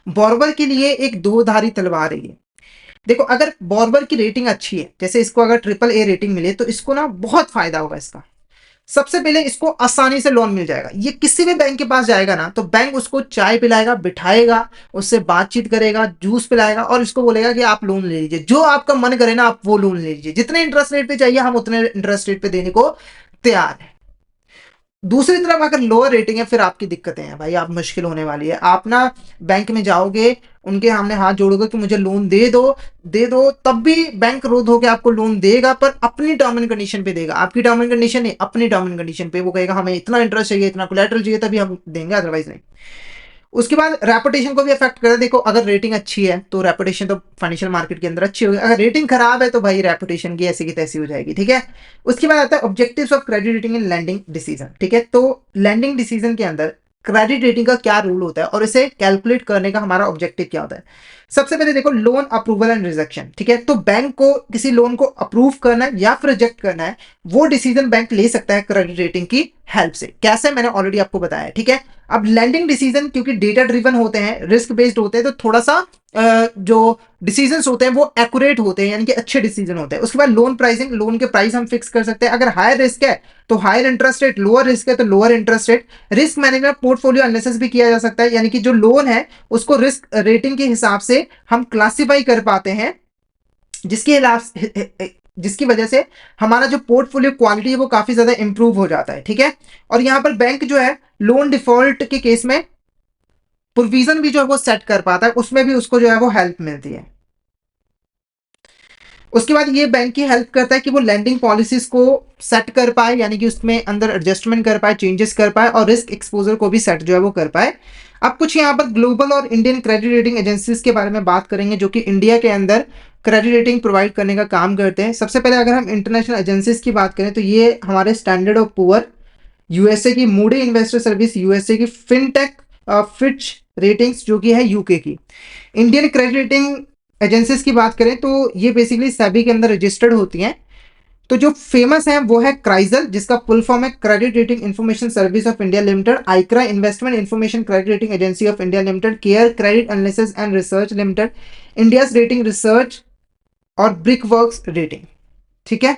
बोरोवर के लिए एक दो धारी तलवार है ये। देखो, अगर बोरोवर की रेटिंग अच्छी है, जैसे इसको अगर ट्रिपल ए रेटिंग मिले, तो इसको ना बहुत फायदा होगा इसका। सबसे पहले इसको आसानी से लोन मिल जाएगा। ये किसी भी बैंक के पास जाएगा ना, तो बैंक उसको चाय पिलाएगा, बिठाएगा, उससे बातचीत करेगा, जूस पिलाएगा और इसको बोलेगा कि आप लोन ले लीजिए, जो आपका मन करे ना आप वो लोन ले लीजिए, जितने इंटरेस्ट रेट पे चाहिए हम उतने इंटरेस्ट रेट पे देने को तैयार है। दूसरी तरफ अगर लोअर रेटिंग है, फिर आपकी दिक्कतें हैं भाई, आप मुश्किल होने वाली है। आप ना बैंक में जाओगे, उनके सामने हाथ जोड़ोगे कि मुझे लोन दे दो, दे दो, तब भी बैंक रोध होकर आपको लोन देगा, पर अपनी टर्म एंड कंडीशन पे देगा। आपकी टर्म एंड कंडीशन नहीं, अपनी टर्म एंड कंडीशन पे वो कहेगा हमें इतना इंटरेस्ट चाहिए, इतना कोलेटरल चाहिए, तभी हम देंगे, अदरवाइज नहीं। उसके बाद रेपुटेशन को भी अफेक्ट करे। देखो, अगर रेटिंग अच्छी है तो रेपुटेशन तो फाइनेंशियल मार्केट के अंदर अच्छी होगी, अगर रेटिंग खराब है तो भाई रेपुटेशन की ऐसी की तैसी हो जाएगी। ठीक है, उसके बाद आता है objectives of credit rating in lending decision. ठीक है, तो लैंडिंग डिसीजन के अंदर क्रेडिट रेटिंग का क्या रूल होता है और इसे कैलकुलेट करने का हमारा ऑब्जेक्टिव क्या होता है। सबसे पहले देखो, लोन अप्रूवल एंड रिजेक्शन। ठीक है, तो बैंक को किसी लोन को अप्रूव करना है या फिर रिजेक्ट करना है, वो डिसीजन बैंक ले सकता है क्रेडिट रेटिंग की हेल्प से। कैसे, मैंने ऑलरेडी आपको बताया। ठीक है, अब लैंडिंग डिसीजन क्योंकि डेटा ड्रिवन होते हैं, रिस्क बेस्ड होते हैं, तो थोड़ा सा जो डिसीजंस होते हैं वो एक्यूरेट होते हैं, यानी कि अच्छे डिसीजन होते हैं। उसके बाद लोन प्राइसिंग, लोन के प्राइस हम फिक्स कर सकते हैं। अगर हायर रिस्क है तो higher interest rate, lower risk है तो lower interest rate. Risk management portfolio analysis भी किया जा सकता है, यानी कि जो लोन है उसको रिस्क रेटिंग के हिसाब से हम क्लासिफाई कर पाते हैं, जिसके जिसकी वजह से हमारा जो पोर्टफोलियो क्वालिटी है वो काफी ज्यादा इंप्रूव हो जाता है। ठीक है, और यहां पर बैंक जो है लोन डिफॉल्ट के केस में प्रोविजन भी जो है वो सेट कर पाता है, उसमें भी उसको जो है वो हेल्प मिलती है। उसके बाद ये बैंक की हेल्प करता है कि वो लैंडिंग पॉलिसीज को सेट कर पाए, यानी कि उसमें अंदर एडजस्टमेंट कर पाए, चेंजेस कर पाए और रिस्क एक्सपोजर को भी सेट जो है वो कर पाए। अब कुछ यहाँ पर ग्लोबल और इंडियन क्रेडिट रेटिंग एजेंसीज के बारे में बात करेंगे, जो कि इंडिया के अंदर क्रेडिट रेटिंग प्रोवाइड करने का काम करते हैं। सबसे पहले अगर हम इंटरनेशनल एजेंसीज की बात करें तो ये हमारे स्टैंडर्ड ऑफ पुअर, यूएसए की मूडी इन्वेस्टर सर्विस, यूएसए की फिनटेक, फिच रेटिंग्स जो कि है यूके की। इंडियन क्रेडिट रेटिंग एजेंसीज की बात करें तो ये बेसिकली सेबी के अंदर रजिस्टर्ड होती हैं। तो जो फेमस है वो है क्राइजल, जिसका फुल फॉर्म है credit rating information service of India limited, ICRA investment information credit rating agency of India limited, CARE credit analysis and research limited, India's rating research और ब्रिक वर्क्स रेटिंग। ठीक है,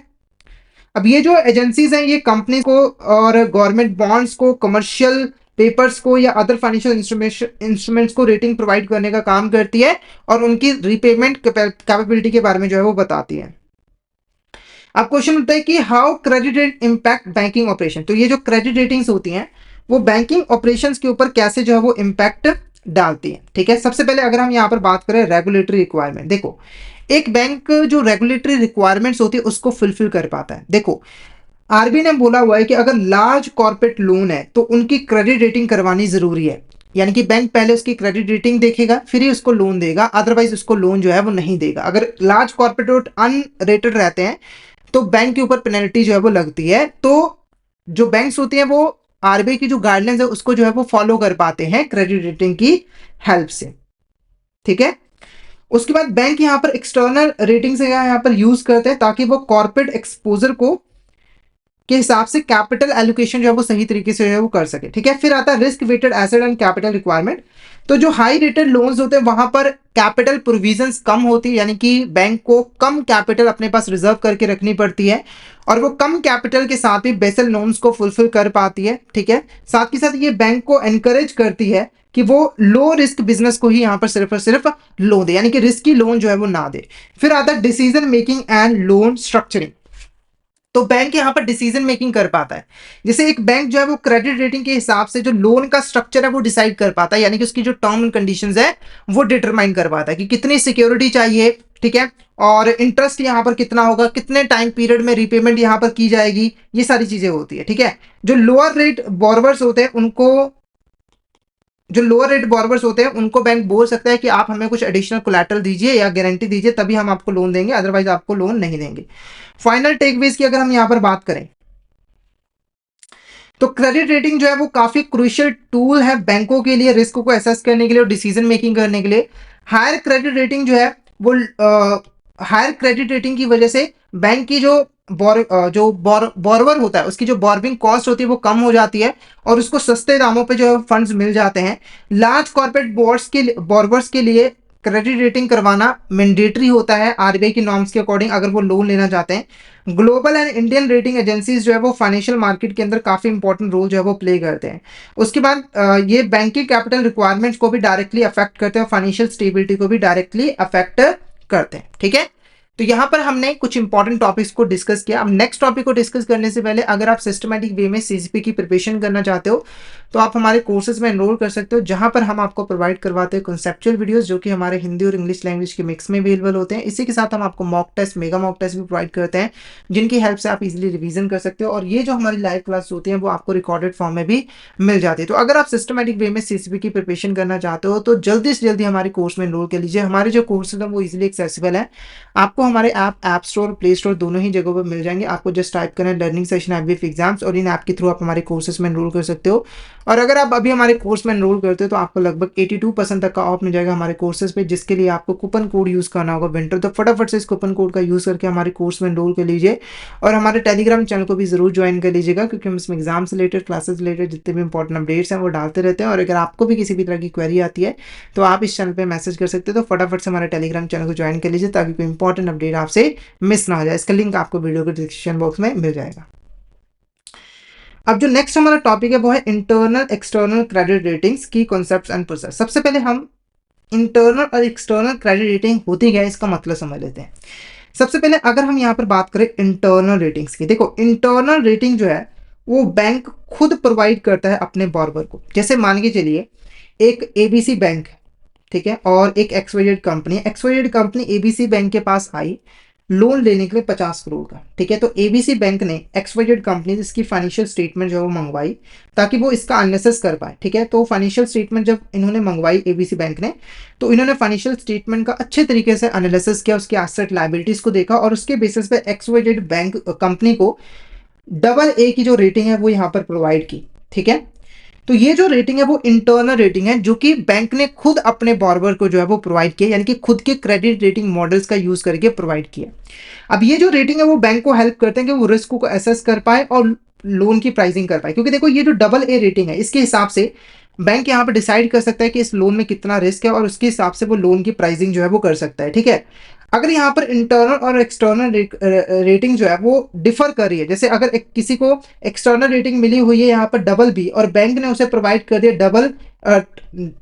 अब ये जो एजेंसीज हैं ये कंपनी को और गवर्नमेंट बॉन्ड्स को, कमर्शियल पेपर्स को या अदर फाइनेंशियल इंस्ट्रूमेंट्स को रेटिंग प्रोवाइड करने का काम करती है और उनकी रीपेमेंट कैपेबिलिटी के बारे में जो है वो बताती है। अब क्वेश्चन उठता है कि how credit rate impact banking operation. तो ये जो क्रेडिट रेटिंग्स होती हैं वो बैंकिंग ऑपरेशंस के ऊपर कैसे जो है वो इम्पैक्ट डालती है। ठीक है, सबसे पहले अगर हम यहाँ पर बात करें रेगुलेटरी रिक्वायरमेंट, देखो एक बैंक जो रेगुलेटरी रिक्वायरमेंट्स होती है उसको फुलफिल कर पाता है। देखो, आरबीआई ने बोला हुआ है कि अगर लार्ज कॉर्पोरेट लोन है तो उनकी क्रेडिट रेटिंग करवानी जरूरी है, यानी कि बैंक पहले उसकी क्रेडिट रेटिंग देखेगा फिर ही उसको लोन देगा, अदरवाइज उसको लोन जो है वो नहीं देगा। अगर लार्ज कॉर्पोरेट अनरेटेड रहते हैं तो बैंक के ऊपर पेनल्टी जो है वो लगती है। तो जो बैंक्स होती हैं वो आरबीआई की जो गाइडलाइंस है उसको जो है वो फॉलो कर पाते हैं क्रेडिट रेटिंग की हेल्प से। ठीक है, उसके बाद बैंक यहाँ पर एक्सटर्नल रेटिंग से यहाँ पर यूज करते हैं ताकि वो कॉर्पोरेट एक्सपोजर को के हिसाब से कैपिटल एलोकेशन जो है वो सही तरीके से जो है वो कर सके। ठीक है, फिर आता है risk weighted asset and capital requirement. तो जो हाई रेटेड लोन्स होते हैं वहां पर कैपिटल प्रोविजंस कम होती है, यानी कि बैंक को कम कैपिटल अपने पास रिजर्व करके रखनी पड़ती है, और वो कम कैपिटल के साथ भी बेसल नॉर्म्स को फुलफिल कर पाती है। ठीक है, साथ ही साथ ये बैंक को एनकरेज करती है कि वो लो रिस्क बिजनेस को ही यहाँ पर सिर्फ और सिर्फ लोन दे, यानी कि रिस्की लोन जो है वो ना दे। फिर आता है decision making and loan structuring. तो बैंक यहाँ पर डिसीजन मेकिंग कर पाता है। जैसे एक बैंक जो है वो क्रेडिट रेटिंग के हिसाब से जो लोन का स्ट्रक्चर है वो डिसाइड कर पाता है, यानी कि उसकी जो टर्म एंड कंडीशंस है वो डिटरमाइन कर पाता है कि कितनी सिक्योरिटी चाहिए। ठीक है, और इंटरेस्ट यहाँ पर कितना होगा, कितने टाइम पीरियड में रीपेमेंट यहाँ पर की जाएगी, ये सारी चीजें होती है। ठीक है, जो लोअर रेट बोरोवर्स होते हैं उनको बैंक बोल सकता है कि आप हमें कुछ एडिशनल कोलैटरल दीजिए या गारंटी दीजिए, तभी हम आपको लोन देंगे, अदरवाइज आपको लोन नहीं देंगे। फाइनल टेकअवेज की अगर हम यहां पर बात करें तो क्रेडिट रेटिंग जो है वो काफी क्रूशियल टूल है बैंकों के लिए रिस्क को एसेस करने के लिए और डिसीजन मेकिंग करने के लिए। हायर क्रेडिट रेटिंग जो है वो हायर क्रेडिट रेटिंग की वजह से बैंक की जो बोरवर होता है उसकी जो बोरविंग कॉस्ट होती है वो कम हो जाती है और उसको सस्ते दामों पे जो है फंड्स मिल जाते हैं। लार्ज कॉर्पोरेट बोरवर्स के लिए क्रेडिट रेटिंग करवाना मैंडेटरी होता है आरबीआई की नॉर्म्स के अकॉर्डिंग, अगर वो लोन लेना चाहते हैं। Global and Indian rating agencies जो है वो फाइनेंशियल मार्केट के अंदर काफी इंपॉर्टेंट रोल जो है वो प्ले करते हैं। उसके बाद ये बैंक की कैपिटल रिक्वायरमेंट्स को भी डायरेक्टली अफेक्ट करते हैं, फाइनेंशियल स्टेबिलिटी को भी डायरेक्टली अफेक्ट करते हैं। ठीक है, तो यहां पर हमने कुछ इंपॉर्टेंट टॉपिक्स को डिस्कस किया। अब नेक्स्ट टॉपिक को डिस्कस करने से पहले अगर आप सिस्टमैटिक वे में सीसीपी की प्रिपरेशन करना चाहते हो तो आप हमारे कोर्सेज में एनरोल कर सकते हो, जहां पर हम आपको प्रोवाइड करवाते हैं कॉन्सेप्चुअल वीडियोस जो कि हमारे हिंदी और इंग्लिश लैंग्वेज के मिक्स में अवेलेबल होते हैं। इसी के साथ हम आपको mock test, mega mock test भी प्रोवाइड करते हैं, जिनकी हेल्प से आप इजिली रिवीजन कर सकते हो, और ये जो हमारी लाइव क्लास होती है वो आपको रिकॉर्डेड फॉर्म में भी मिल जाती है। तो अगर आप सिस्टमैटिक वे में सीसीपी की प्रिपरेशन करना चाहते हो तो जल्दी से जल्दी हमारे कोर्स में एनरोल कर लीजिए। हमारे जो कोर्सेज हैं वो इजिली एक्सेसिबल है, आपको हमारे ऐप स्टोर, प्ले स्टोर दोनों ही जगहों पर मिल जाएंगे। आपको जस्ट टाइप करना है लर्निंग सेशन IBF एग्जाम्स और इन ऐप के थ्रू आप हमारे कोर्सेज में एनरोल कर सकते हो। और अगर आप अभी हमारे कोर्स में एनरोल करते हो तो आपको लगभग 82% तक का ऑफ मिल जाएगा हमारे कोर्सेज पे, जिसके लिए आपको कूपन कोड यूज करना होगा विंटर। तो फटाफट से इस कूपन कोड का यूज करके हमारे कोर्स में एनरोल कर लीजिए और हमारे टेलीग्राम चैनल को भी जरूर ज्वाइन कर लीजिएगा, क्योंकि हम इसमें एग्जाम से रिलेटेड, क्लासेस रिलेटेड जितने भी इंपॉर्टेंट अपडेट्स हैं वो डालते रहते हैं। और अगर आपको भी किसी भी तरह की क्वेरी आती है तो आप इस चैनल पर मैसेज कर सकते हो। तो फटाफट से हमारे टेलीग्राम चैनल को ज्वाइन कर लीजिए ताकि कोई इंपॉर्टेंट अपडेट आपसे मिस ना हो जाए। इसका लिंक आपको वीडियो के डिस्क्रिप्शन बॉक्स में मिल जाएगा। अब जो नेक्स्ट हमारा टॉपिक है वो है इंटरनल एक्सटर्नल क्रेडिट रेटिंग्स की कॉन्सेप्ट्स एंड प्रोसेस। सबसे पहले हम इंटरनल और एक्सटर्नल क्रेडिट रेटिंग होती क्या है इसका मतलब समझ लेते हैं। सबसे पहले अगर हम यहाँ पर बात करें इंटरनल रेटिंग्स की, देखो इंटरनल रेटिंग जो है वो बैंक खुद प्रोवाइड करता है अपने बॉर्बर को। जैसे मान के चलिए एक ABC बैंक है, ठीक है, और एक XYZ कंपनी ABC बैंक के पास आई लोन लेने के लिए 50 करोड़ का। ठीक है, तो ABC बैंक ने XYZ कंपनी इसकी फाइनेंशियल स्टेटमेंट जो है वो मंगवाई ताकि वो इसका एनालिसिस कर पाए। ठीक है, तो फाइनेंशियल स्टेटमेंट जब इन्होंने मंगवाई ABC बैंक ने, तो इन्होंने फाइनेंशियल स्टेटमेंट का अच्छे तरीके से एनालिसिस किया, उसकी एसेट लायबिलिटीज को देखा और उसके बेसिस पे XYZ बैंक कंपनी को AA की जो रेटिंग है वो यहाँ पर प्रोवाइड की। ठीक है, तो ये जो रेटिंग है वो इंटरनल रेटिंग है जो कि बैंक ने खुद अपने बॉर्बर को जो है वो प्रोवाइड किया, यानी कि खुद के क्रेडिट रेटिंग मॉडल्स का यूज करके प्रोवाइड किया। अब ये जो रेटिंग है वो बैंक को हेल्प करते हैं कि वो रिस्क को असेस कर पाए और लोन की प्राइसिंग कर पाए, क्योंकि देखो ये जो AA रेटिंग है इसके हिसाब से बैंक यहाँ पर डिसाइड कर सकता है कि इस लोन में कितना रिस्क है और उसके हिसाब से वो लोन की प्राइसिंग जो है वो कर सकता है। ठीक है, अगर यहाँ पर इंटरनल और एक्सटर्नल रेटिंग जो है वो डिफर कर रही है, जैसे अगर किसी को एक्सटर्नल रेटिंग मिली हुई है यहाँ पर BB और बैंक ने उसे प्रोवाइड कर दिया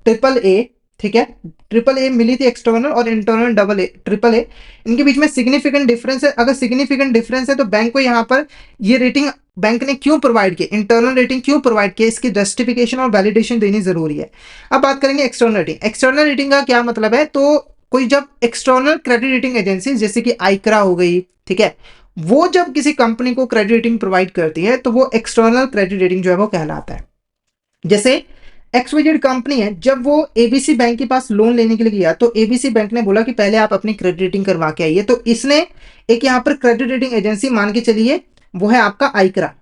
AAA, ठीक है, AAA मिली थी एक्सटर्नल और इंटरनल AAA, इनके बीच में सिग्निफिकेंट डिफरेंस है। अगर सिग्निफिकेंट डिफरेंस है तो बैंक को यहाँ पर ये रेटिंग बैंक ने क्यों प्रोवाइड किया, इंटरनल रेटिंग क्यों प्रोवाइड किया, इसकी जस्टिफिकेशन और वैलिडेशन देनी जरूरी है। अब बात करेंगे एक्सटर्नल रेटिंग। एक्सटर्नल रेटिंग का क्या मतलब है, तो कोई जब एक्सटर्नल क्रेडिट रेटिंग एजेंसी जैसे कि आइक्रा हो गई, ठीक है, वो जब किसी कंपनी को क्रेडिट रेटिंग प्रोवाइड करती है तो वो एक्सटर्नल क्रेडिट रेटिंग जो है वो कहलाता है। जैसे XYZ कंपनी है, जब वो ABC बैंक के पास लोन लेने के लिए गया तो ABC बैंक ने बोला कि पहले आप अपनी क्रेडिट रेटिंग करवा के आइए, तो इसने एक यहाँ पर क्रेडिट रेटिंग एजेंसी मान के चलिए वो है आपका आइक्रा,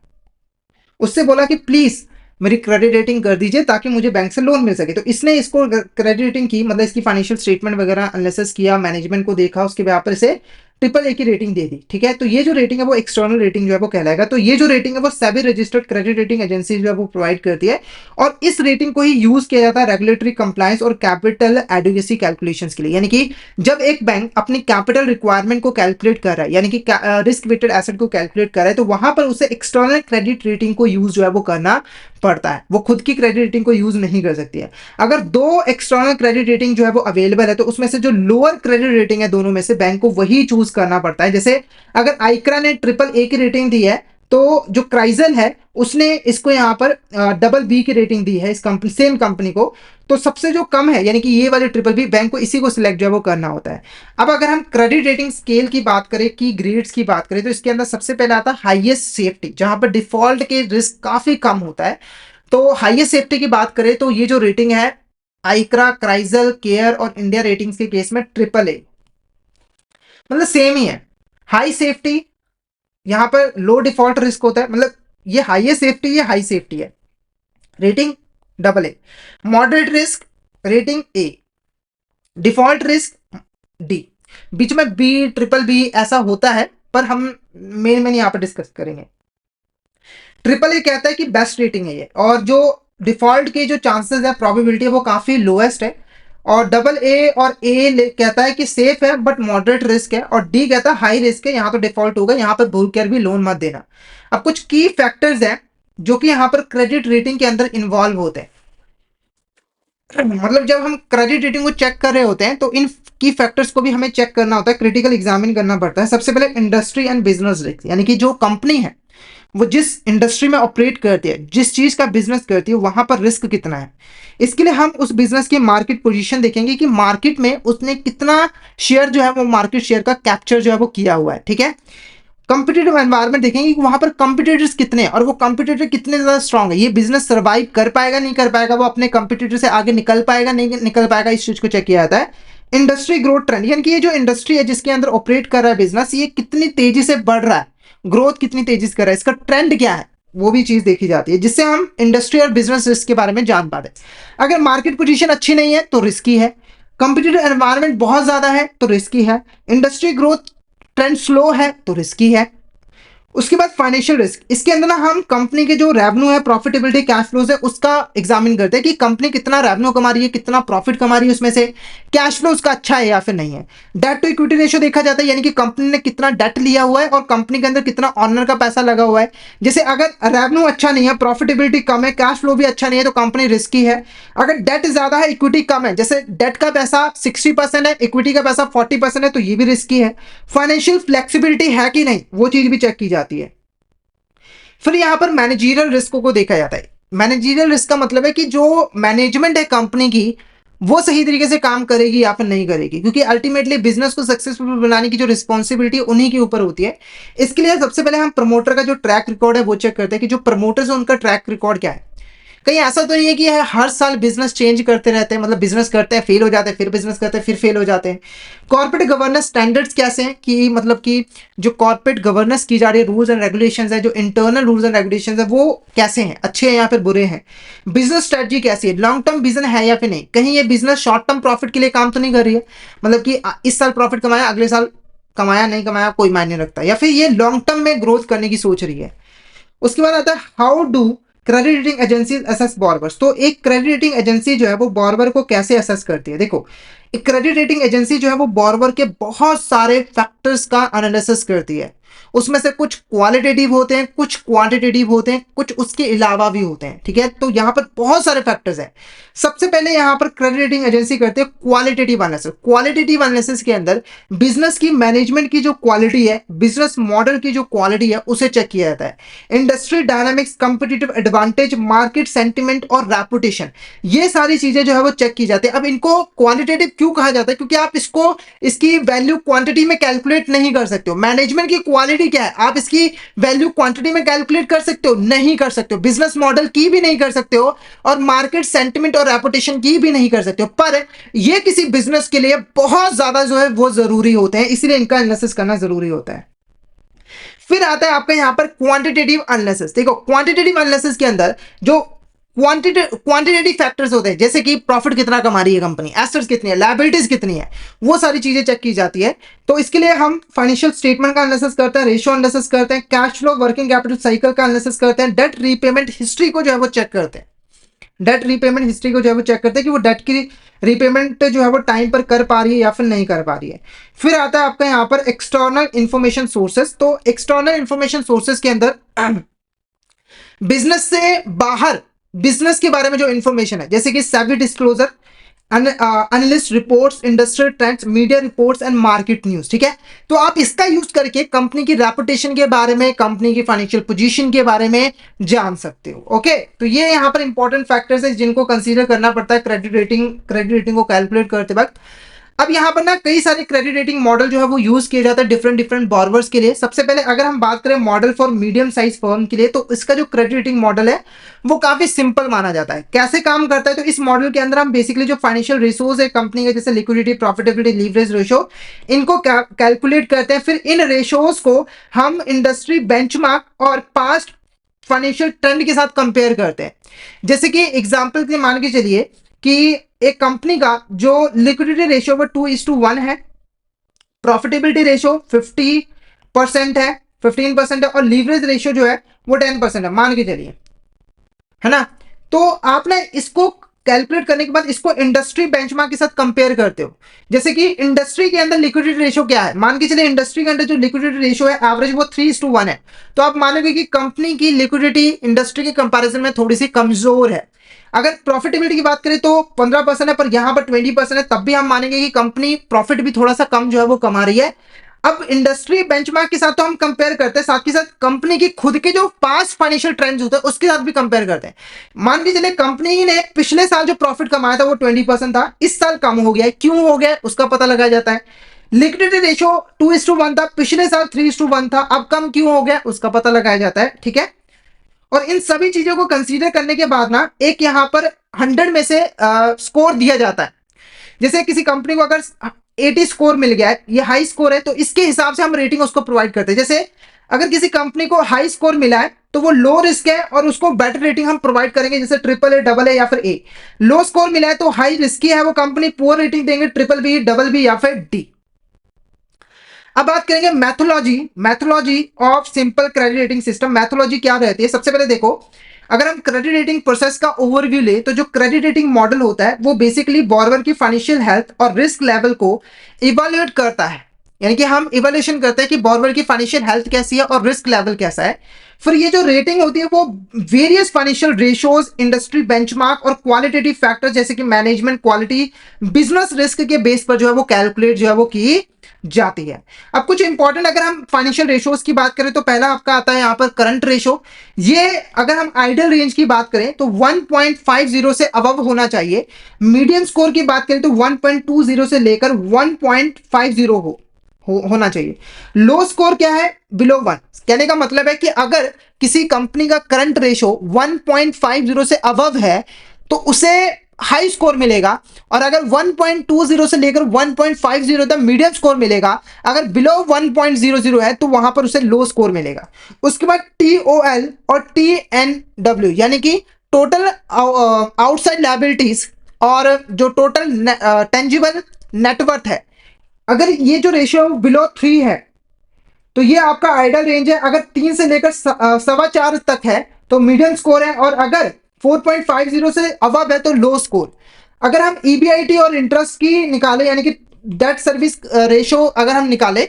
उससे बोला कि प्लीज मेरी क्रेडिट रेटिंग कर दीजिए ताकि मुझे बैंक से लोन मिल सके। तो इसने इसको क्रेडिट रेटिंग की, मतलब इसकी फाइनेंशियल स्टेटमेंट वगैरह एनालिसिस किया, मैनेजमेंट को देखा, उसके बाद पर इसे ट्रिपल ए की रेटिंग दे दी, ठीक है। तो ये जो रेटिंग है वो एक्सटर्नल रेटिंग जो है वो कहलाएगा। तो ये जो रेटिंग है वो SEBI registered credit rating agency जो है वो प्रोवाइड करती है, और इस रेटिंग को ही यूज किया जाता है रेगुलेटरी कंप्लायंस और कैपिटल एडुकेसी कैलकुलेशंस के लिए। यानी कि जब एक बैंक अपनी कैपिटल रिक्वायरमेंट को कैलकुलेट कर रहा है, यानी कि रिस्क वेटेड एसेट को कैलकुलेट कर रहा है, तो वहां पर उसे एक्सटर्नल क्रेडिट रेटिंग को यूज जो है वो करना पड़ता है। वो खुद की क्रेडिट रेटिंग को यूज नहीं कर सकती है। अगर दो एक्सटर्नल क्रेडिट रेटिंग जो है वो अवेलेबल है, तो उसमें से जो लोअर क्रेडिट रेटिंग है दोनों में से बैंक को वही चूज करना पड़ता है। जैसे अगर आइक्रा ने ट्रिपल ए की रेटिंग दी है, तो जो क्राइजल है उसने इसको यहाँ पर डबल बी की रेटिंग दी है, इस कंपनी सेम कंपनी को। तो सबसे जो कम है यानी कि ये वाले ट्रिपल बी, बैंक को इसी को सिलेक्ट जो है वो करना होता है। अब अगर हम क्रेडिट रेटिंग स्केल की बात करें, की ग्रेड्स की बात करें, तो इसके अंदर सबसे पहले आता है हाईएस्ट सेफ्टी, जहां पर डिफॉल्ट के रिस्क काफी कम होता है। तो हाईएस्ट सेफ्टी की बात करें तो ये जो रेटिंग है आइक्रा, क्राइजल, केयर और इंडिया रेटिंग्स के केस में ट्रिपल ए, मतलब सेम ही है। हाई सेफ्टी, यहां पर लो डिफॉल्ट रिस्क होता है, मतलब ये हाईएस्ट सेफ्टी, ये हाई सेफ्टी है, rating double A. Moderate risk rating A, default risk D, बीच में बी, ट्रिपल बी ऐसा होता है, पर हम मेन यहाँ पर डिस्कस करेंगे। ट्रिपल ए कहता है कि बेस्ट रेटिंग है ये, और जो डिफॉल्ट के जो चांसेस है, प्रोबेबिलिटी है, वो काफी लोएस्ट है। और डबल ए और ए कहता है कि सेफ है बट मॉडरेट रिस्क है, और डी कहता है हाई रिस्क है, यहाँ तो डिफॉल्ट होगा, यहाँ पर भूल कर भी लोन मत देना। अब कुछ की फैक्टर्स हैं जो कि यहाँ पर क्रेडिट रेटिंग के अंदर इन्वॉल्व होते हैं। मतलब जब हम क्रेडिट रेटिंग को चेक कर रहे होते हैं तो इन की फैक्टर्स को भी हमें चेक करना होता है, क्रिटिकल एग्जामिन करना पड़ता है। सबसे पहले इंडस्ट्री एंड बिजनेस रिस्क, यानी कि जो कंपनी है वो जिस इंडस्ट्री में ऑपरेट करती है, जिस चीज का बिजनेस करती है, वहां पर रिस्क कितना है। इसके लिए हम उस बिजनेस की मार्केट पोजीशन देखेंगे कि मार्केट में उसने कितना शेयर जो है वो मार्केट शेयर का कैप्चर जो है वो किया हुआ है, ठीक है। कंपिटेटिव एनवायरनमेंट देखेंगे कि वहां पर कंपिटिटर्स कितने हैं और वो कंपिटिटर कितने ज्यादा स्ट्रांग है, ये बिजनेस सर्वाइव कर पाएगा नहीं कर पाएगा, वो अपने कंपिटिटर से आगे निकल पाएगा नहीं निकल पाएगा, इस चीज को चेक किया जाता है। इंडस्ट्री ग्रोथ ट्रेंड, यानी कि ये जो इंडस्ट्री है जिसके अंदर ऑपरेट कर रहा है बिजनेस, ये कितनी तेजी से बढ़ रहा है, ग्रोथ कितनी तेजी से कर रहा है, इसका ट्रेंड क्या है, वो भी चीज देखी जाती है, जिससे हम इंडस्ट्री और बिजनेस रिस्क के बारे में जान पाते हैं। अगर मार्केट पोजीशन अच्छी नहीं है तो रिस्की है, कंपिटिटिव एनवायरनमेंट बहुत ज्यादा है तो रिस्की है, इंडस्ट्री ग्रोथ ट्रेंड स्लो है तो रिस्की है। उसके बाद फाइनेंशियल रिस्क, इसके अंदर ना हम कंपनी के जो रेवेन्यू है, प्रॉफिटेबिलिटी, कैश फ्लोज है, उसका एग्जामिन करते हैं कि कंपनी कितना रेवेन्यू कमा रही है, कितना प्रॉफिट कमा रही है, उसमें से कैश फ्लो उसका अच्छा है या फिर नहीं है। डेट टू इक्विटी रेशियो देखा जाता है, यानी कि कंपनी ने कितना डेट लिया हुआ है और कंपनी के अंदर कितना ऑनर का पैसा लगा हुआ है। जैसे अगर रेवेन्यू अच्छा नहीं है, प्रॉफिटेबिलिटी कम है, कैश फ्लो भी अच्छा नहीं है, तो कंपनी रिस्की है। अगर डेट ज्यादा है, इक्विटी कम है, जैसे डेट का पैसा 60% है, इक्विटी का पैसा 40% है, तो ये भी रिस्की है। फाइनेंशियल फ्लेक्सिबिलिटी है कि नहीं, वो चीज भी चेक की जाती है। फिर यहां पर मैनेजरियल रिस्क को देखा जाता है। मैनेजरियल रिस्क का मतलब है कि जो मैनेजमेंट है कंपनी की, वो सही तरीके से काम करेगी या फिर नहीं करेगी, क्योंकि अल्टीमेटली बिजनेस को सक्सेसफुल बनाने की जो रिस्पॉन्सिबिलिटी उन्हीं के ऊपर होती है। इसके लिए सबसे पहले हम प्रमोटर का जो ट्रैक रिकॉर्ड है वो चेक करते हैं कि जो प्रमोटर्स है उनका ट्रैक रिकॉर्ड क्या है। कहीं ऐसा तो नहीं है कि हर साल बिजनेस चेंज करते रहते हैं, मतलब बिजनेस करते हैं, फेल हो जाते हैं, फिर बिजनेस करते हैं, फिर फेल हो जाते हैं। कॉर्पोरेट गवर्नेंस स्टैंडर्ड्स कैसे हैं, कि मतलब कि जो कॉर्पोरेट गवर्नेंस की जा रही है, रूल्स एंड रेगुलेशंस है, जो इंटरनल रूल्स एंड रेगुलेशंस है, वो कैसे हैं, अच्छे हैं या फिर बुरे हैं। बिजनेस स्ट्रेटजी कैसी है, लॉन्ग टर्म विजन है या फिर नहीं, कहीं ये बिजनेस शॉर्ट टर्म प्रॉफिट के लिए काम तो नहीं कर रही है, मतलब कि इस साल प्रॉफिट कमाया, अगले साल कमाया नहीं कमाया कोई मायने रखता, या फिर ये लॉन्ग टर्म में ग्रोथ करने की सोच रही है। उसके बाद आता है how do credit rating agency assess borrowers. तो एक क्रेडिट रेटिंग एजेंसी जो है वो बोरोवर को कैसे असेस करती है। देखो, एक क्रेडिट रेटिंग एजेंसी जो है वो बोरोवर के बहुत सारे फैक्टर्स का एनालिसिस करती है। उसमें से कुछ क्वालिटेटिव होते हैं, कुछ क्वांटिटेटिव होते हैं, कुछ उसके अलावा भी होते हैं, ठीक है। तो यहाँ पर बहुत सारे फैक्टर्स हैं। सबसे पहले यहाँ पर क्रेडिट रेटिंग एजेंसी करते हैं क्वालिटेटिव एनालिसिस। क्वालिटेटिव एनालिसिस के अंदर बिजनेस की मैनेजमेंट की जो क्वालिटी है, बिजनेस मॉडल की जो क्वालिटी है, उसे चेक किया जाता है। Industry dynamics, competitive advantage, market sentiment और रेपुटेशन, ये सारी चीजें जो है वो चेक की जाती है। अब इनको क्वालिटेटिव क्यों कहा जाता है, क्योंकि आप इसको इसकी वैल्यू क्वांटिटी में कैलकुलेट नहीं कर सकते हो। मैनेजमेंट की क्वालिटी क्या है, आप इसकी वैल्यू क्वांटिटी में कैलकुलेट कर सकते हो, नहीं कर सकते हो। बिजनेस मॉडल की भी नहीं कर सकते हो, और मार्केट सेंटिमेंट और रेपुटेशन की भी नहीं कर सकते हो। पर ये किसी बिजनेस के लिए बहुत ज्यादा जो है वो जरूरी होते हैं, इसलिए इनका एनालिसिस करना जरूरी होता है। फिर आता है आपका यहां पर क्वांटिटेटिव एनालिसिस। देखो, क्वांटिटेटिव एनालिसिस के अंदर जो क्वांटिटेटिव फैक्टर्स होते हैं, जैसे कि प्रॉफिट कितना कमा रही है कंपनी, एसेट्स कितनी है, लायबिलिटीज कितनी है, वो सारी चीजें चेक की जाती है। तो इसके लिए हम फाइनेंशियल स्टेटमेंट का एनालिसिस करते हैं, रेशियो एनालिसिस करते हैं, cash flow working capital cycle का एनालिसिस करते हैं, डेट रीपेमेंट हिस्ट्री को जो है वो चेक करते हैं। डेट रीपेमेंट हिस्ट्री को जो है वो चेक करते हैं कि वो डेट की रीपेमेंट जो है वो टाइम पर कर पा रही है या फिर नहीं कर पा रही है। फिर आता है आपका यहाँ पर एक्सटर्नल इंफॉर्मेशन सोर्सेस। तो एक्सटर्नल इंफॉर्मेशन सोर्सेस के अंदर बिजनेस से बाहर बिजनेस के बारे में जो इंफॉर्मेशन है, जैसे कि SEBI disclosure, analyst reports, industrial trends, media reports and market news. ठीक है, तो आप इसका यूज करके कंपनी की रेपुटेशन के बारे में, कंपनी की फाइनेंशियल पोजीशन के बारे में जान सकते हो। ओके, तो ये यहाँ पर इंपॉर्टेंट फैक्टर्स है जिनको कंसीडर करना पड़ता है क्रेडिट रेटिंग को कैलकुलेट करते वक्त। अब यहाँ पर ना कई सारे क्रेडिट रेटिंग मॉडल जो है वो यूज किए जाते हैं डिफरेंट बोरोवर्स के लिए। सबसे पहले अगर हम बात करें model for medium size firm के लिए, तो इसका जो क्रेडिट रेटिंग मॉडल है वो काफी सिंपल माना जाता है। कैसे काम करता है, तो इस मॉडल के अंदर हम बेसिकली जो फाइनेंशियल रिसोर्स है कंपनी के, जैसे लिक्विडिटी, प्रॉफिटेबिलिटी, लीवरेज रेशियो, इनको कैलकुलेट करते हैं। फिर इन रेशियोज को हम इंडस्ट्री बेंचमार्क और पास्ट फाइनेंशियल ट्रेंड के साथ कंपेयर करते हैं। जैसे कि एग्जाम्पल के मान के चलिए कि एक कंपनी का जो लिक्विडिटी रेशियो वो 2:1 है, प्रॉफिटेबिलिटी रेशियो 50% है, 15% है, और लीवरेज रेशियो जो है वो 10% है, मान के चलिए, है ना। तो आप ना इसको कैलकुलेट करने के बाद इसको इंडस्ट्री बेंचमार्क के साथ कंपेयर करते हो। जैसे कि इंडस्ट्री के अंदर लिक्विडिटी रेशियो क्या है, मान के चलिए इंडस्ट्री के अंदर जो लिक्विडिटी रेशियो है एवरेज वो 3:1 है, तो आप मानोगे कि कंपनी की लिक्विडिटी इंडस्ट्री के कंपैरिजन में थोड़ी सी कमजोर है। अगर प्रॉफिटेबिलिटी की बात करें तो 15% है, पर यहां पर 20% है, तब भी हम मानेंगे कि कंपनी प्रॉफिट भी थोड़ा सा कम जो है वो कमा रही है। अब इंडस्ट्री बेंचमार्क के साथ तो हम कंपेयर करते हैं, साथ के साथ कंपनी की खुद के जो पास्ट फाइनेंशियल ट्रेंड्स होते हैं उसके साथ भी कंपेयर करते हैं। मान के चलिए कंपनी ने पिछले साल जो प्रॉफिट कमाया था वो 20% था, इस साल कम हो गया है, क्यों हो गया उसका पता लगाया जाता है। लिक्विडिटी रेशियो 2:1 था, पिछले साल 3:1 था, अब कम क्यों हो गया उसका पता लगाया जाता है। ठीक है, और इन सभी चीजों को कंसीडर करने के बाद ना एक यहां पर 100 में से स्कोर दिया जाता है। जैसे किसी कंपनी को अगर 80 स्कोर मिल गया है, ये हाई स्कोर है, तो इसके हिसाब से हम रेटिंग उसको प्रोवाइड करते हैं। जैसे अगर किसी कंपनी को हाई स्कोर मिला है तो वो लो रिस्क है और उसको बेटर रेटिंग हम प्रोवाइड करेंगे, जैसे ट्रिपल ए, डबल ए या फिर ए। लो स्कोर मिला है तो हाई रिस्की है वो कंपनी, पुअर रेटिंग देंगे, ट्रिपल बी, डबल बी या फिर डी। अब बात करेंगे methodology of simple credit rating system. Methodology क्या रहती है, सबसे पहले देखो, अगर हम क्रेडिट रेटिंग प्रोसेस का ओवरव्यू ले तो जो क्रेडिट रेटिंग मॉडल होता है वो बेसिकली बोरोवर की फाइनेंशियल हेल्थ और रिस्क लेवल को इवैल्यूएट करता है। यानी कि हम इवैल्यूएशन करते हैं कि बोरोवर की फाइनेंशियल हेल्थ कैसी है और रिस्क लेवल कैसा है। फिर ये जो रेटिंग होती है वो various financial ratios, industry benchmark और क्वालिटेटिव फैक्टर्स जैसे कि मैनेजमेंट क्वालिटी, बिजनेस रिस्क के बेस पर जो है वो कैलकुलेट जो है वो की जाती है। अब कुछ इंपॉर्टेंट अगर हम फाइनेंशियल रेशियोज की बात करें तो पहला आपका आता है यहाँ पर करंट रेशियो। ये अगर हम आइडियल रेंज की बात करें तो 1.50 से अबव होना चाहिए। मीडियम स्कोर की बात करें तो 1.20 से लेकर 1.50 होना चाहिए। लो स्कोर क्या है, बिलो 1। कहने का मतलब है कि अगर किसी कंपनी का करंट रेशियो 1.50 से अबव है तो उसे हाई स्कोर मिलेगा, और अगर 1.20 से लेकर 1.50 तक मीडियम स्कोर मिलेगा। अगर बिलो 1.00 है तो वहां पर उसे लो स्कोर मिलेगा। उसके बाद TOL और TNW यानी कि टोटल आउटसाइड लायबिलिटीज और जो टोटल टेंजिबल नेटवर्थ है, अगर ये जो रेशियो बिलो 3 है तो ये आपका आइडियल रेंज है। अगर 3 से लेकर 4.25 तक है तो मीडियम स्कोर है, और अगर 4.50 से अबव है तो लो स्कोर। अगर हम EBIT और इंटरेस्ट की निकाले यानी कि डेट सर्विस रेशियो अगर हम निकाले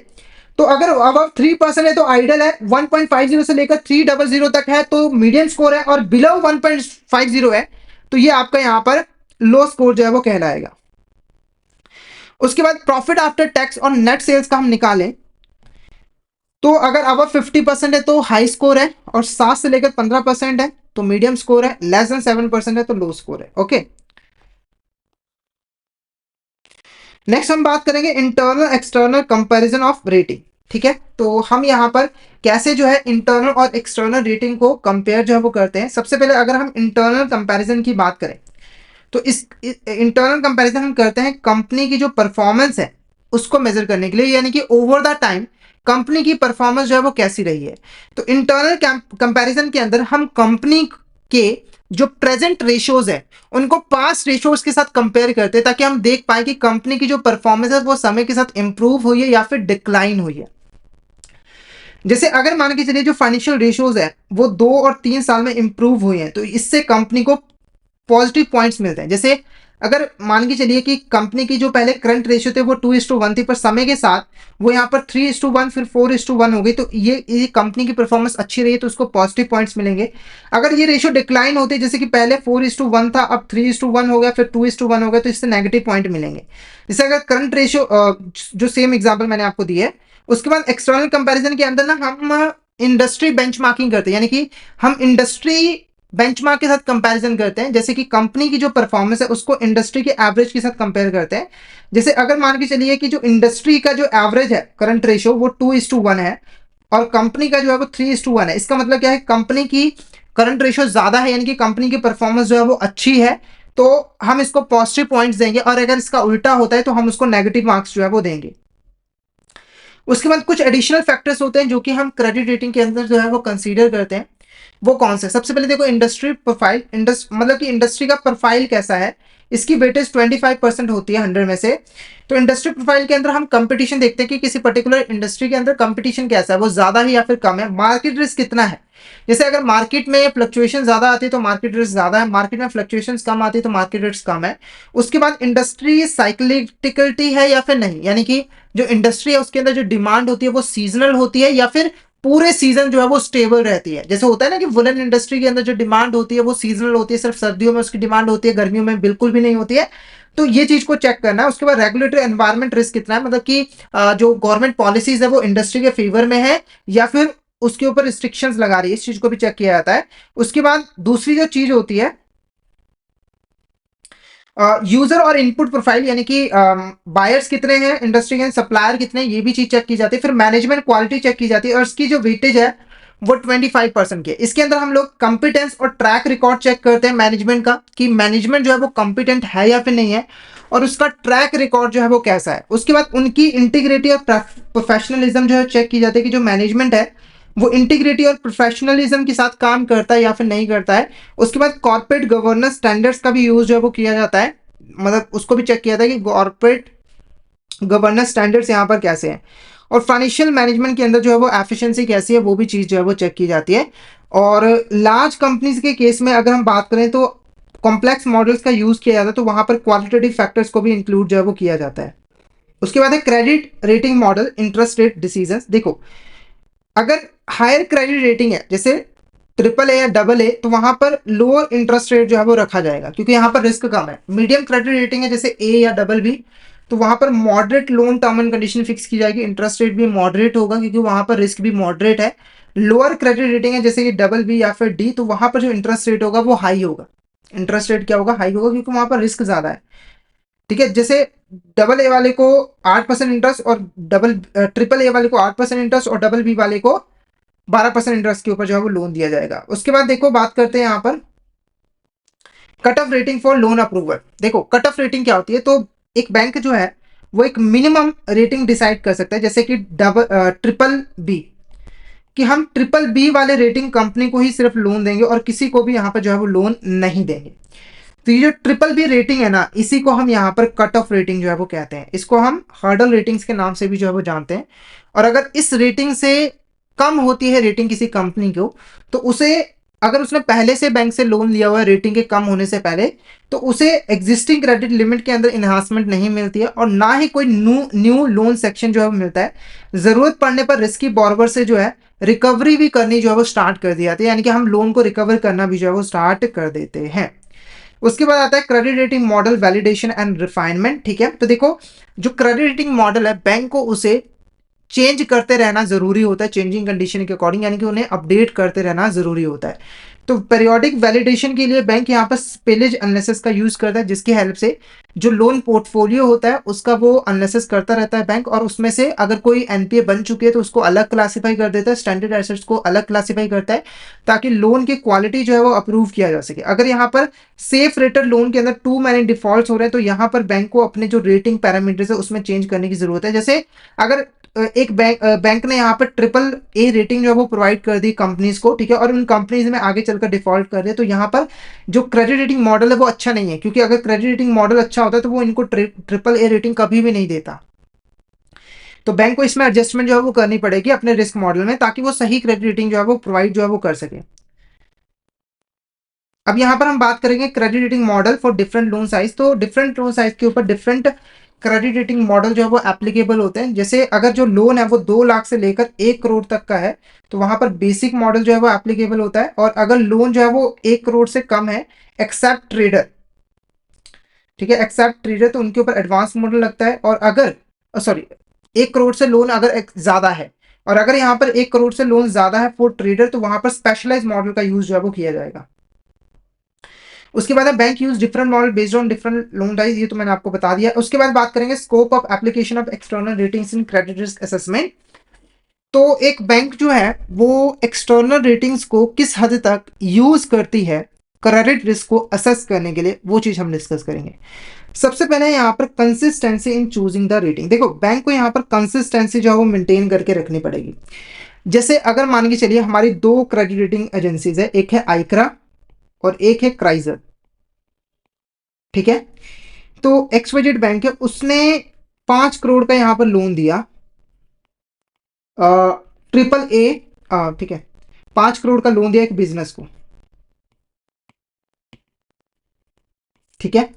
तो अगर अबव 3% है तो आइडियल है, 1.50 से लेकर 300 तक है तो मीडियम स्कोर है, और बिलो 1.50 है तो ये आपका यहाँ पर लो स्कोर जो है वो कहलाएगा। उसके बाद प्रॉफिट आफ्टर टैक्स और नेट सेल्स का हम निकालें तो अगर अबव 50% है तो हाई स्कोर है, और 7 से लेकर 15% है तो मीडियम स्कोर है, लेस देन 7% है तो लो स्कोर है। ओके, नेक्स्ट हम बात करेंगे internal external comparison of rating. ठीक है, तो हम यहाँ पर कैसे जो है इंटरनल और एक्सटर्नल रेटिंग को कंपेयर जो है वो करते हैं। सबसे पहले अगर हम इंटरनल कंपैरिजन की बात करें तो इस इंटरनल कंपैरिजन हम करते हैं कंपनी की जो परफॉर्मेंस है उसको मेजर करने के लिए, यानी कि ओवर द टाइम कंपनी की परफॉर्मेंस जो है वो कैसी रही है। तो इंटरनल कंपैरिजन के अंदर हम कंपनी के जो प्रेजेंट रेशियोज है उनको पास्ट रेशियोज के साथ कंपेयर करते हैं, ताकि हम देख पाए कि कंपनी की जो परफॉर्मेंस है वो समय के साथ इंप्रूव हुई है या फिर डिक्लाइन हुई है। जैसे अगर मान के चलिए जो फाइनेंशियल रेशियोज है वो 2 और 3 साल में इंप्रूव हुए हैं, तो इससे कंपनी को पॉजिटिव पॉइंट्स मिलते हैं। जैसे अगर मान के चलिए कि कंपनी की जो पहले करंट रेशियो थे वो 2:1 थी, पर समय के साथ वो यहाँ पर 3:1 फिर 4:1 हो गई, तो ये कंपनी की परफॉर्मेंस अच्छी रही है, तो उसको पॉजिटिव पॉइंट्स मिलेंगे। अगर ये रेशियो डिक्लाइन होते जैसे कि पहले 4:1 था, अब 3:1 हो गया, फिर 2:1 हो गया, तो इससे नेगेटिव पॉइंट मिलेंगे। जैसे अगर करंट रेशियो जो सेम एग्जाम्पल मैंने आपको दिया है, उसके बाद एक्सटर्नल कंपैरिजन के अंदर ना हम इंडस्ट्री बेंचमार्किंग करते हैं, यानी कि हम इंडस्ट्री बेंचमार्क के साथ कंपैरिजन करते हैं। जैसे कि कंपनी की जो परफॉर्मेंस है उसको इंडस्ट्री के एवरेज के साथ कंपेयर करते हैं। जैसे अगर मान के चलिए कि जो इंडस्ट्री का जो एवरेज है करंट रेशियो वो 2:1 है और कंपनी का जो है वो 3:1 है, इसका मतलब क्या है, कंपनी की करंट रेशियो ज्यादा है, यानी कि कंपनी की परफॉर्मेंस जो है वो अच्छी है, तो हम इसको पॉजिटिव पॉइंट्स देंगे। और अगर इसका उल्टा होता है तो हम उसको नेगेटिव मार्क्स जो है वो देंगे। उसके बाद कुछ एडिशनल फैक्टर्स होते हैं जो कि हम क्रेडिट रेटिंग के अंदर जो है वो कंसीडर करते हैं। वो कौन से? सबसे पहले देखो इंडस्ट्री प्रोफाइल, मतलब कि इंडस्ट्री का प्रोफाइल कैसा है, इसकी वेटेज 25% होती है 100 में से। तो इंडस्ट्री प्रोफाइल के अंदर हम कंपटीशन देखते हैं कि किसी पर्टिकुलर इंडस्ट्री के अंदर कंपटीशन कैसा है, वो ज्यादा है या फिर कम है, मार्केट रिस्क कितना है। जैसे अगर मार्केट में फ्लक्चुएशन ज्यादा आती है तो मार्केट रिस्क ज्यादा है, मार्केट में फ्लक्चुएशन कम आती है तो मार्केट रिस्क कम है। उसके बाद इंडस्ट्री साइक्लिकलिटी है या फिर नहीं, यानी कि जो इंडस्ट्री है उसके अंदर जो डिमांड होती है वो सीजनल होती है या फिर पूरे सीजन जो है वो स्टेबल रहती है। जैसे होता है ना कि वुलन इंडस्ट्री के अंदर जो डिमांड होती है वो सीजनल होती है, सिर्फ सर्दियों में उसकी डिमांड होती है, गर्मियों में बिल्कुल भी नहीं होती है। तो ये चीज को चेक करना है। उसके बाद रेगुलेटरी एनवायरमेंट रिस्क कितना है, मतलब कि जो गवर्नमेंट पॉलिसीज है वो इंडस्ट्री के फेवर में है या फिर उसके ऊपर रिस्ट्रिक्शंस लगा रही है, इस चीज को भी चेक किया जाता है। उसके बाद दूसरी जो चीज होती है यूजर और इनपुट प्रोफाइल, यानी कि बायर्स कितने हैं इंडस्ट्री के, सप्लायर कितने हैं, ये भी चीज चेक की जाती है। फिर मैनेजमेंट क्वालिटी चेक की जाती है और इसकी जो वेटेज है वो 25% की है। इसके अंदर हम लोग कंपिटेंस और ट्रैक रिकॉर्ड चेक करते हैं मैनेजमेंट का, कि मैनेजमेंट जो है वो कंपिटेंट है या फिर नहीं है, और उसका ट्रैक रिकॉर्ड जो है वो कैसा है। उसके बाद उनकी इंटीग्रिटी और प्रोफेशनलिज्म जो है चेक की जाती है, कि जो मैनेजमेंट है वो इंटीग्रिटी और प्रोफेशनलिज्म के साथ काम करता है या फिर नहीं करता है। उसके बाद कॉर्पोरेट गवर्नेंस स्टैंडर्ड्स का भी यूज जो है वो किया जाता है, मतलब उसको भी चेक किया जाता है कि कॉर्पोरेट गवर्नेंस स्टैंडर्ड्स यहाँ पर कैसे हैं। और फाइनेंशियल मैनेजमेंट के अंदर जो है वो एफिशिएंसी कैसी है वो भी चीज़ जो है वो चेक की जाती है। और लार्ज कंपनीज के केस में अगर हम बात करें तो कॉम्प्लेक्स मॉडल्स का यूज़ किया जाता है, तो वहाँ पर क्वालिटेटिव फैक्टर्स को भी इंक्लूड जो है वो किया जाता है। उसके बाद है credit rating model, interest rate decisions. देखो अगर हायर क्रेडिट रेटिंग है जैसे AAA या AA, तो वहां पर लोअर इंटरेस्ट रेट जो है वो रखा जाएगा क्योंकि यहाँ पर रिस्क कम है। मीडियम क्रेडिट रेटिंग है जैसे A या BB, तो वहां पर moderate loan term and condition fix की जाएगी, इंटरेस्ट रेट भी मॉडरेट होगा क्योंकि वहां पर रिस्क भी मॉडरेट है। लोअर क्रेडिट रेटिंग है जैसे कि BB या फिर D, तो वहां पर जो इंटरेस्ट रेट होगा वो हाई होगा। इंटरेस्ट रेट क्या होगा? हाई होगा, क्योंकि वहां पर रिस्क ज्यादा है। ठीक है, जैसे AA वाले को 8% इंटरेस्ट और AAA वाले को 8% इंटरेस्ट और BB वाले को 12% इंटरेस्ट के ऊपर जो है वो लोन दिया जाएगा। उसके बाद देखो बात करते हैं यहाँ पर cut off rating for loan approval. देखो कट ऑफ रेटिंग क्या होती है, तो एक बैंक जो है वो एक मिनिमम रेटिंग डिसाइड कर सकता है, जैसे कि BBB, कि हम BBB वाले रेटिंग कंपनी को ही सिर्फ लोन देंगे और किसी को भी यहाँ पर जो है वो लोन नहीं देंगे। तो ये जो BBB रेटिंग है ना, इसी को हम यहाँ पर कट ऑफ रेटिंग जो है वो कहते हैं। इसको हम हर्डल रेटिंग्स के नाम से भी जो है वो जानते हैं। और अगर इस रेटिंग से कम होती है रेटिंग किसी कंपनी को, तो उसे, अगर उसने पहले से बैंक से लोन लिया हुआ है रेटिंग के कम होने से पहले, तो उसे एग्जिस्टिंग क्रेडिट लिमिट के अंदर इन्हांसमेंट नहीं मिलती है और ना ही कोई न्यू लोन सेक्शन जो है मिलता है। जरूरत पड़ने पर रिस्की बॉर्बर से जो है रिकवरी भी करनी जो है वो स्टार्ट कर दी जाती है, यानी कि हम लोन को रिकवर करना भी जो है वो स्टार्ट कर देते हैं। उसके बाद आता है credit rating model validation and refinement. ठीक है, तो देखो जो क्रेडिट रेटिंग मॉडल है बैंक को उसे चेंज करते रहना जरूरी होता है, चेंजिंग कंडीशन के अकॉर्डिंग, यानी कि उन्हें अपडेट करते रहना जरूरी होता है। तो पेरियोडिक वैलिडेशन के लिए बैंक यहाँ पर स्पिलेज एनालिसिस का यूज करता है, जिसकी हेल्प से जो लोन पोर्टफोलियो होता है उसका वो एनालिसिस करता रहता है बैंक, और उसमें से अगर कोई एनपीए बन चुकी है तो उसको अलग क्लासीफाई कर देता है, स्टैंडर्ड एसेट्स को अलग क्लासीफाई करता है, ताकि लोन की क्वालिटी जो है वो अप्रूव किया जा सके। अगर यहाँ पर सेफ रेटेड लोन के अंदर टू मैनी डिफॉल्ट हो रहे हैं तो यहाँ पर बैंक को अपने जो रेटिंग पैरामीटर्स है उसमें चेंज करने की जरूरत है। जैसे अगर एक बैंक ने यहाँ पर ट्रिपल ए रेटिंग जो है वो प्रोवाइड कर दी कंपनीज को, ठीक है, और उन कंपनीज में आगे चलकर डिफॉल्ट कर रहे हैं, तो यहाँ पर जो क्रेडिट रेटिंग मॉडल है वो अच्छा नहीं है, क्योंकि अगर क्रेडिट रेटिंग मॉडल अच्छा होता है तो वो इनको ट्रिपल ए रेटिंग कभी भी नहीं देता। तो बैंक को इसमें एडजस्टमेंट जो है वो करनी पड़ेगी अपने रिस्क मॉडल में, ताकि वो सही क्रेडिट रेटिंग जो है वो प्रोवाइड जो है वो कर सके। अब यहाँ पर हम बात करेंगे credit rating model for different loan size. तो डिफरेंट लोन साइज के ऊपर डिफरेंट क्रेडिट रेटिंग मॉडल जो है वो एप्लीकेबल होते हैं। जैसे अगर जो लोन है वो 2 लाख से लेकर 1 करोड़ तक का है, तो वहां पर बेसिक मॉडल जो है वो एप्लीकेबल होता है। और अगर लोन जो है वो 1 करोड़ से कम है, एक्सेप्ट ट्रेडर, ठीक है, एक्सेप्ट ट्रेडर, तो उनके ऊपर एडवांस मॉडल लगता है। और अगर सॉरी 1 करोड़ से लोन अगर ज्यादा है, और अगर यहाँ पर 1 करोड़ से लोन ज्यादा है फॉर ट्रेडर, तो वहां पर स्पेशलाइज मॉडल का यूज जो है वो किया जाएगा। उसके बाद bank use different model based on different loan type, ये तो मैंने आपको बता दिया। उसके बाद बात करेंगे scope of application of external ratings in credit risk assessment. तो एक बैंक जो है वो एक्सटर्नल रेटिंग्स को किस हद तक यूज करती है क्रेडिट रिस्क को असेस करने के लिए, वो चीज हम डिस्कस करेंगे। सबसे पहले यहाँ पर consistency in choosing the rating. देखो बैंक को यहाँ पर कंसिस्टेंसी जो है वो मेंटेन करके रखनी पड़ेगी। जैसे अगर मान के चलिए हमारी 2 क्रेडिट रेटिंग एजेंसीज है, एक है आइक्रा और एक है क्राइजर, ठीक है। तो एक्सवाइजेड बैंक है, उसने 5 करोड़ का यहां पर लोन दिया ट्रिपल ए, ठीक है, 5 करोड़ का लोन दिया एक बिजनेस को, ठीक है,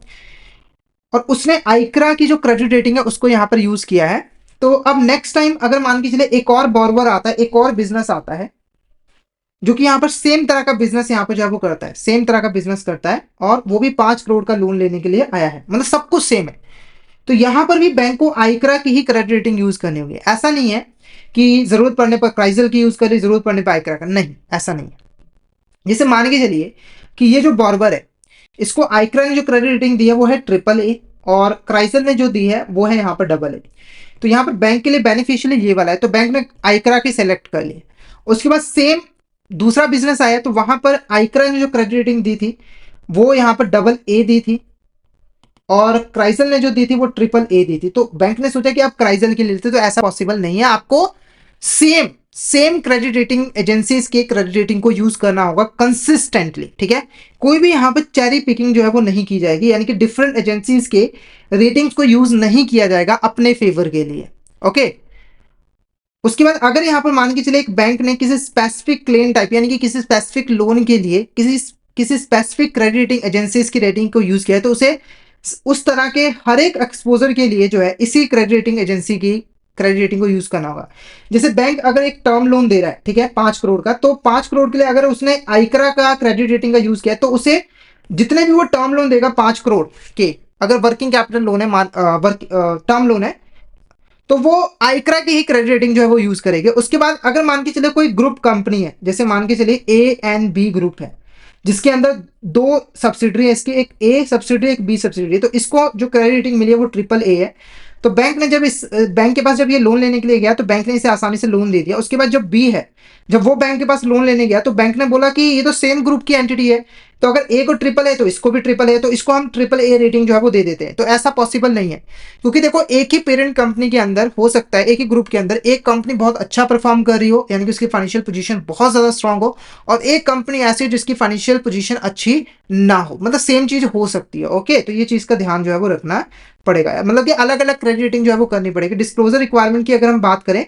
और उसने आइक्रा की जो क्रेडिट रेटिंग है उसको यहां पर यूज किया है। तो अब नेक्स्ट टाइम अगर मान के चले एक और बॉर्बर आता है, एक और बिजनेस आता है जो कि यहाँ पर सेम तरह का बिजनेस यहाँ पर जो वो करता है, सेम तरह का बिजनेस करता है, और वो भी 5 करोड़ का लोन लेने के लिए आया है, मतलब सब कुछ सेम है, तो यहां पर भी बैंक को आइक्रा की ही क्रेडिट रेटिंग यूज करनी होगी। ऐसा नहीं है कि जरूरत पड़ने पर क्राइजल की यूज करे, जरूरत पड़ने पर आइक्रा का, नहीं, ऐसा नहीं है। जैसे मान के चलिए कि ये जो बॉर्बर है, इसको आइक्रा ने जो क्रेडिट रेटिंग दी है वो है ट्रिपल ए, और क्राइजल ने जो दी है वो है यहाँ पर डबल ए। तो यहाँ पर बैंक के लिए बेनिफिशियल ये वाला है, तो बैंक ने आइक्रा की सेलेक्ट कर ली। उसके बाद सेम दूसरा बिजनेस आया, तो वहां पर आइक्रा ने जो क्रेडिट रेटिंग दी थी वो यहाँ पर डबल ए दी थी, और क्राइजल ने जो दी थी वो ट्रिपल ए दी थी। तो बैंक ने सोचा कि आप क्राइजल की लेते, तो ऐसा पॉसिबल नहीं है, आपको same same credit rating agencies के क्रेडिट रेटिंग को यूज करना होगा कंसिस्टेंटली, ठीक है। कोई भी यहां पर चेरी पिकिंग जो है वो नहीं की जाएगी, यानी कि डिफरेंट एजेंसीज के रेटिंग्स को यूज नहीं किया जाएगा अपने फेवर के लिए, ओके। उसके बाद अगर यहां पर मान के चले एक बैंक ने किसी स्पेसिफिक क्लेम टाइप, यानी कि किसी स्पेसिफिक लोन के लिए किसी स्पेसिफिक क्रेडिट रेटिंग एजेंसीज की रेटिंग को यूज किया है, तो उसे उस तरह के हर एक एक्सपोजर के लिए जो है इसी क्रेडिट रेटिंग एजेंसी की क्रेडिट रेटिंग को यूज करना होगा। जैसे बैंक अगर एक टर्म लोन दे रहा है, ठीक है, 5 करोड़ का, तो 5 करोड़ के लिए अगर उसने आइक्रा का क्रेडिट रेटिंग का यूज किया, तो उसे जितने भी वो टर्म लोन देगा 5 करोड़ के, अगर वर्किंग कैपिटल लोन है, टर्म लोन है, तो वो आइक्रा की ही क्रेडिट रेटिंग जो है वो यूज करेंगे। उसके बाद अगर मान के चले कोई ग्रुप कंपनी है, जैसे मान के चलिए ए एंड बी ग्रुप है, जिसके अंदर 2 सब्सिडरी है, इसकी एक ए सब्सिडरी एक बी सब्सिडरी, तो इसको जो क्रेडिट रेटिंग मिली है वो ट्रिपल ए है। तो बैंक ने जब इस बैंक के पास जब ये लोन लेने के लिए गया, तो बैंक ने इसे आसानी से लोन दे दिया। उसके बाद जब बी है, जब वो बैंक के पास लोन लेने गया, तो बैंक ने बोला कि ये तो सेम ग्रुप की एंटिटी है, तो अगर ए को ट्रिपल है तो इसको भी ट्रिपल है, तो इसको हम ट्रिपल ए रेटिंग जो है वो दे देते हैं। तो ऐसा पॉसिबल नहीं है, क्योंकि देखो एक ही पेरेंट कंपनी के अंदर हो सकता है, एक ही ग्रुप के अंदर एक कंपनी बहुत अच्छा परफॉर्म कर रही हो, यानी कि उसकी फाइनेंशियल पोजीशन बहुत ज्यादा स्ट्रांग हो, और एक कंपनी ऐसी जिसकी फाइनेंशियल पोजीशन अच्छी ना हो, मतलब सेम चीज हो सकती है, ओके। तो ये चीज का ध्यान जो है वो रखना पड़ेगा, मतलब कि अलग अलग क्रेडिट रेटिंग जो है वो करनी पड़ेगी। डिस्क्लोजर रिक्वायरमेंट की अगर हम बात करें,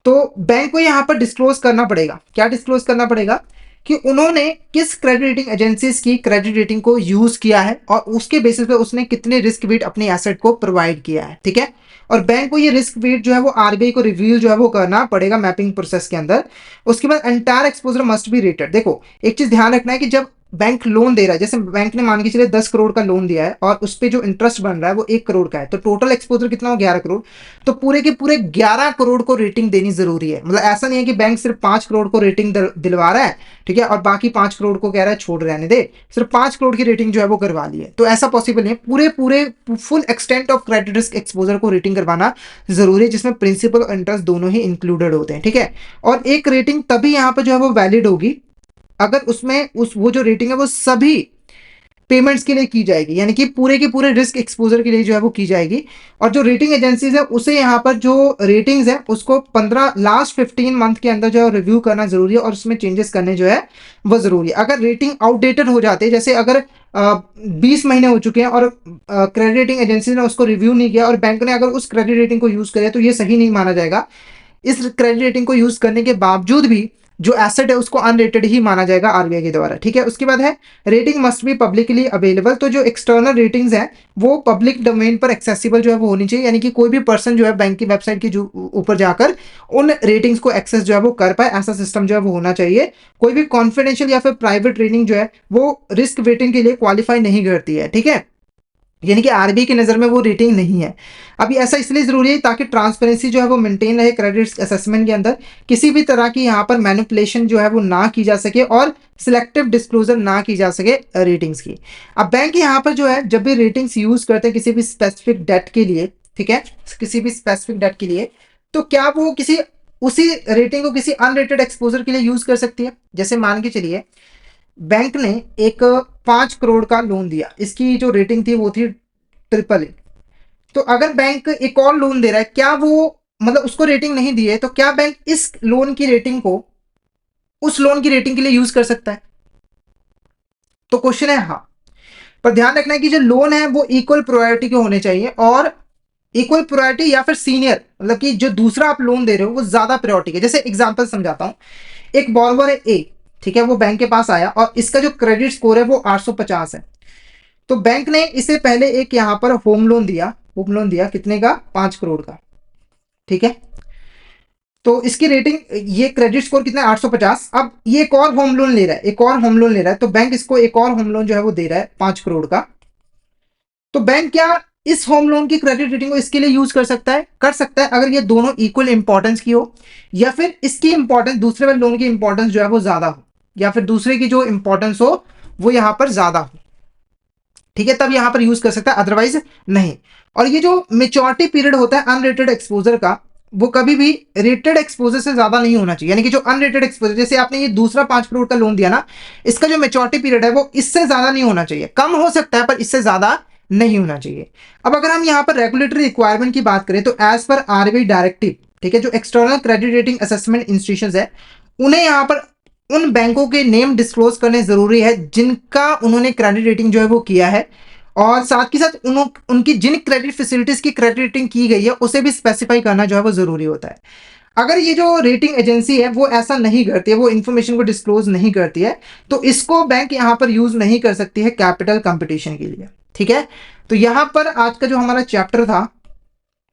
तो बैंक को यहां पर डिस्क्लोज करना पड़ेगा, क्या डिस्क्लोज करना पड़ेगा, कि उन्होंने किस क्रेडिट रेटिंग एजेंसीज की क्रेडिट रेटिंग को यूज किया है, और उसके बेसिस पे उसने कितने रिस्क वेट अपने एसेट को प्रोवाइड किया है, ठीक है। और बैंक को ये रिस्क वेट जो है वो आरबीआई को रिव्यू जो है वो करना पड़ेगा मैपिंग प्रोसेस के अंदर। उसके बाद entire exposure must be rated. देखो एक चीज ध्यान रखना है कि जब बैंक लोन दे रहा है, जैसे बैंक ने मान के चलिए 10 करोड़ का लोन दिया है, और उस पर जो इंटरेस्ट बन रहा है वो 1 करोड़ का है, तो टोटल एक्सपोजर कितना हो, 11 करोड़। तो पूरे के पूरे 11 करोड़ को रेटिंग देनी जरूरी है। मतलब ऐसा नहीं है कि बैंक सिर्फ 5 करोड़ को रेटिंग दिलवा रहा है, ठीक है, और बाकी 5 करोड़ को कह रहा है छोड़ रहने दे, सिर्फ 5 करोड़ की रेटिंग जो है वो करवा ली है, तो ऐसा पॉसिबल नहीं है। पूरे पूरे full extent of credit risk exposure को रेटिंग करवाना जरूरी है, जिसमें प्रिंसिपल और इंटरेस्ट दोनों ही इंक्लूडेड होते हैं, ठीक है। और एक रेटिंग तभी यहाँ पर जो है वो वैलिड होगी अगर उसमें वो जो रेटिंग है वो सभी पेमेंट्स के लिए की जाएगी, यानी कि पूरे के पूरे रिस्क एक्सपोजर के लिए जो है वो की जाएगी। और जो रेटिंग एजेंसीज है उसे यहाँ पर जो रेटिंग्स है उसको 15 लास्ट 15 मंथ के अंदर जो है रिव्यू करना जरूरी है और उसमें चेंजेस करने जो है वो जरूरी है। अगर रेटिंग आउटडेटेड हो जाते हैं, जैसे अगर 20 महीने हो चुके हैं और क्रेडिट रेटिंग एजेंसी ने उसको रिव्यू नहीं किया और बैंक ने अगर उस क्रेडिट रेटिंग को यूज करे तो ये सही नहीं माना जाएगा। इस क्रेडिट रेटिंग को यूज करने के बावजूद भी जो एसेट है उसको अनरेटेड ही माना जाएगा आरबीआई के द्वारा, ठीक है। उसके बाद है rating must be publicly available. तो जो एक्सटर्नल रेटिंग्स हैं वो पब्लिक डोमेन पर एक्सेसिबल जो है वो होनी चाहिए, यानी कि कोई भी पर्सन जो है बैंक की वेबसाइट के जो ऊपर जाकर उन रेटिंग्स को एक्सेस जो है वो कर पाए, ऐसा सिस्टम जो है वो होना चाहिए। कोई भी कॉन्फिडेंशियल या फिर प्राइवेट रेटिंग जो है वो रिस्क वेटिंग के लिए क्वालिफाई नहीं करती है, ठीक है। यानी कि आरबीआई की नज़र में वो रेटिंग नहीं है। अभी ऐसा इसलिए ज़रूरी है ताकि ट्रांसपेरेंसी जो है वो मेंटेन रहे क्रेडिट असेसमेंट के अंदर, किसी भी तरह की यहाँ पर मैनिपुलेशन जो है वो ना की जा सके और सिलेक्टिव डिस्क्लोजर ना की जा सके रेटिंग्स की। अब बैंक यहाँ पर जो है जब भी रेटिंग्स यूज़ करते हैं किसी भी स्पेसिफिक डेट के लिए, ठीक है, किसी भी स्पेसिफिक डेट के लिए, तो क्या वो किसी उसी रेटिंग को किसी अनरेटेड एक्सपोजर के लिए यूज़ कर सकती है। जैसे मान के चलिए बैंक ने एक 5 करोड़ का लोन दिया, इसकी जो रेटिंग थी वो थी AAA। तो अगर बैंक एक और लोन दे रहा है, क्या वो मतलब उसको रेटिंग नहीं दी है, तो क्या बैंक इस लोन की रेटिंग को उस लोन की रेटिंग के लिए यूज कर सकता है? तो क्वेश्चन है हाँ। पर ध्यान रखना है कि जो लोन है वो इक्वल प्रायोरिटी के होने चाहिए, और इक्वल प्रायोरिटी या फिर सीनियर, मतलब कि जो दूसरा आप लोन दे रहे हो वो ज्यादा प्रायोरिटी के। जैसे एग्जांपल समझाता हूं, एक बॉर्वर है ए, ठीक है, वो बैंक के पास आया और इसका जो क्रेडिट स्कोर है वो 850 है। तो बैंक ने इसे पहले एक यहां पर होम लोन दिया कितने का, 5 करोड़ का, ठीक है। तो इसकी रेटिंग, ये क्रेडिट स्कोर कितना है, 850। अब ये एक और होम लोन ले रहा है, एक और होम लोन ले रहा है, तो बैंक इसको एक और होम लोन जो है वो दे रहा है 5 करोड़ का। तो बैंक क्या इस होम लोन की क्रेडिट रेटिंग को इसके लिए यूज कर सकता है? कर सकता है, अगर ये दोनों इक्वल इंपॉर्टेंस की हो, या फिर इसकी इंपॉर्टेंस दूसरे वाले लोन की इंपॉर्टेंस जो है वो ज्यादा हो, या फिर दूसरे की जो इंपॉर्टेंस हो वो यहां पर ज्यादा हो, ठीक है, तब यहां पर यूज कर सकता है, अदरवाइज नहीं। और ये जो मेच्योरिटी पीरियड होता है अनरेटेड एक्सपोजर का, वो कभी भी रेटेड एक्सपोजर से ज्यादा नहीं होना चाहिए। यानी कि जो अनरेटेड एक्सपोजर, जैसे आपने ये दूसरा 5 करोड़ का लोन दिया ना, इसका जो मेच्योरिटी पीरियड है वो इससे ज्यादा नहीं होना चाहिए, कम हो सकता है पर इससे ज्यादा नहीं होना चाहिए। अब अगर हम यहाँ पर रेगुलेटरी रिक्वायरमेंट की बात करें तो एज पर आरबीआई डायरेक्टिव, ठीक है, जो external credit rating assessment institutions है उन्हें यहाँ पर उन बैंकों के नेम डिस्क्लोज करने जरूरी है जिनका उन्होंने क्रेडिट रेटिंग जो है वो किया है, और साथ के साथ उनकी जिन क्रेडिट फैसिलिटीज की क्रेडिट रेटिंग की गई है उसे भी स्पेसिफाई करना जो है वो जरूरी होता है। अगर ये जो रेटिंग एजेंसी है वो ऐसा नहीं करती है, वो इन्फॉर्मेशन को डिस्क्लोज नहीं करती है, तो इसको बैंक यहाँ पर यूज नहीं कर सकती है कैपिटल कंपटीशन के लिए, ठीक है। तो यहाँ पर आज का जो हमारा चैप्टर था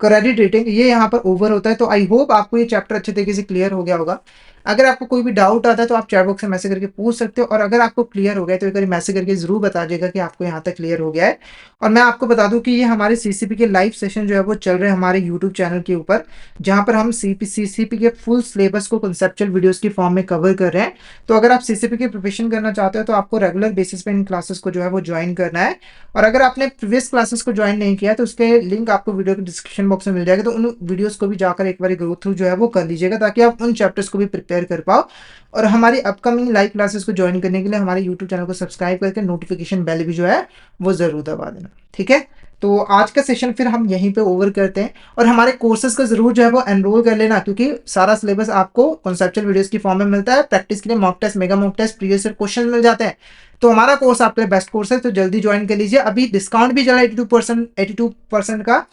क्रेडिट रेटिंग, ये यहाँ पर ओवर होता है। तो आई होप आपको ये चैप्टर अच्छे तरीके से क्लियर हो गया होगा। अगर आपको कोई भी डाउट आता है तो आप चैट बॉक्स में मैसेज करके पूछ सकते हो, और अगर आपको क्लियर हो गया तो एक बार मैसेज करके जरूर बता दीजिएगा कि आपको यहाँ तक क्लियर हो गया है। और मैं आपको बता दूं कि ये हमारे सीसीपी के लाइव सेशन जो है वो चल रहे हैं हमारे यूट्यूब चैनल के ऊपर, जहाँ पर हम सीसीपी के फुल सिलेबस को कंसेप्चुअल वीडियोस की फॉर्म में कवर कर रहे हैं। तो अगर आप सीसीपी की प्रिपरेशन करना चाहते हो तो आपको रेगुलर बेसिस पे इन क्लासेस को जो है वो ज्वाइन करना है। और अगर आपने प्रीवियस क्लासेस को ज्वाइन नहीं किया तो उसके लिंक आपको वीडियो के डिस्क्रिप्शन बॉक्स में मिल जाएगा, तो उन वीडियोस को भी जाकर एक बार गो थ्रू जो है वो कर लीजिएगा ताकि आप उन चैप्टर्स को भी प्रिपेयर कर पाओ। और हमारी अपकमिंग लाइव क्लासेस को ज्वाइन करने के लिए हमारे यूट्यूब चैनल को सब्सक्राइब करके नोटिफिकेशन बेल भी जो है वो जरूर दबा देना, ठीक है। तो आज का सेशन फिर हम यहीं पे ओवर करते हैं, और हमारे कोर्सेज का जरूर जो है वो एनरोल कर लेना, क्योंकि सारा सिलेबस आपको कॉन्सेप्चुअल वीडियोस की फॉर्म में मिलता है। प्रैक्टिस के लिए mock test, mega mock test, previous year question मिल जाते हैं। तो हमारा कोर्स आपके लिए बेस्ट कोर्स है, तो जल्दी ज्वाइन कर लीजिए। अभी डिस्काउंट भी चल रहा है 82% का,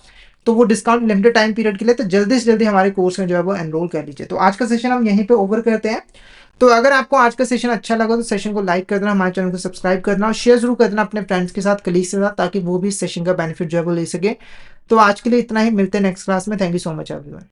तो वो डिस्काउंट लिमिटेड टाइम पीरियड के लिए, तो जल्दी से जल्दी हमारे कोर्स में जो है वो एनरोल कर लीजिए। तो आज का सेशन हम यहीं पे ओवर करते हैं। तो अगर आपको आज का सेशन अच्छा लगा तो सेशन को लाइक कर देना, हमारे चैनल को सब्सक्राइब करना और शेयर जरूर कर देना अपने फ्रेंड्स के साथ, कलीग्स के साथ, ताकि वो भी इस सेशन का बेनिफिट जो है वो ले सके। तो आज के लिए इतना ही, मिलते हैं नेक्स्ट क्लास में। Thank you so much everyone.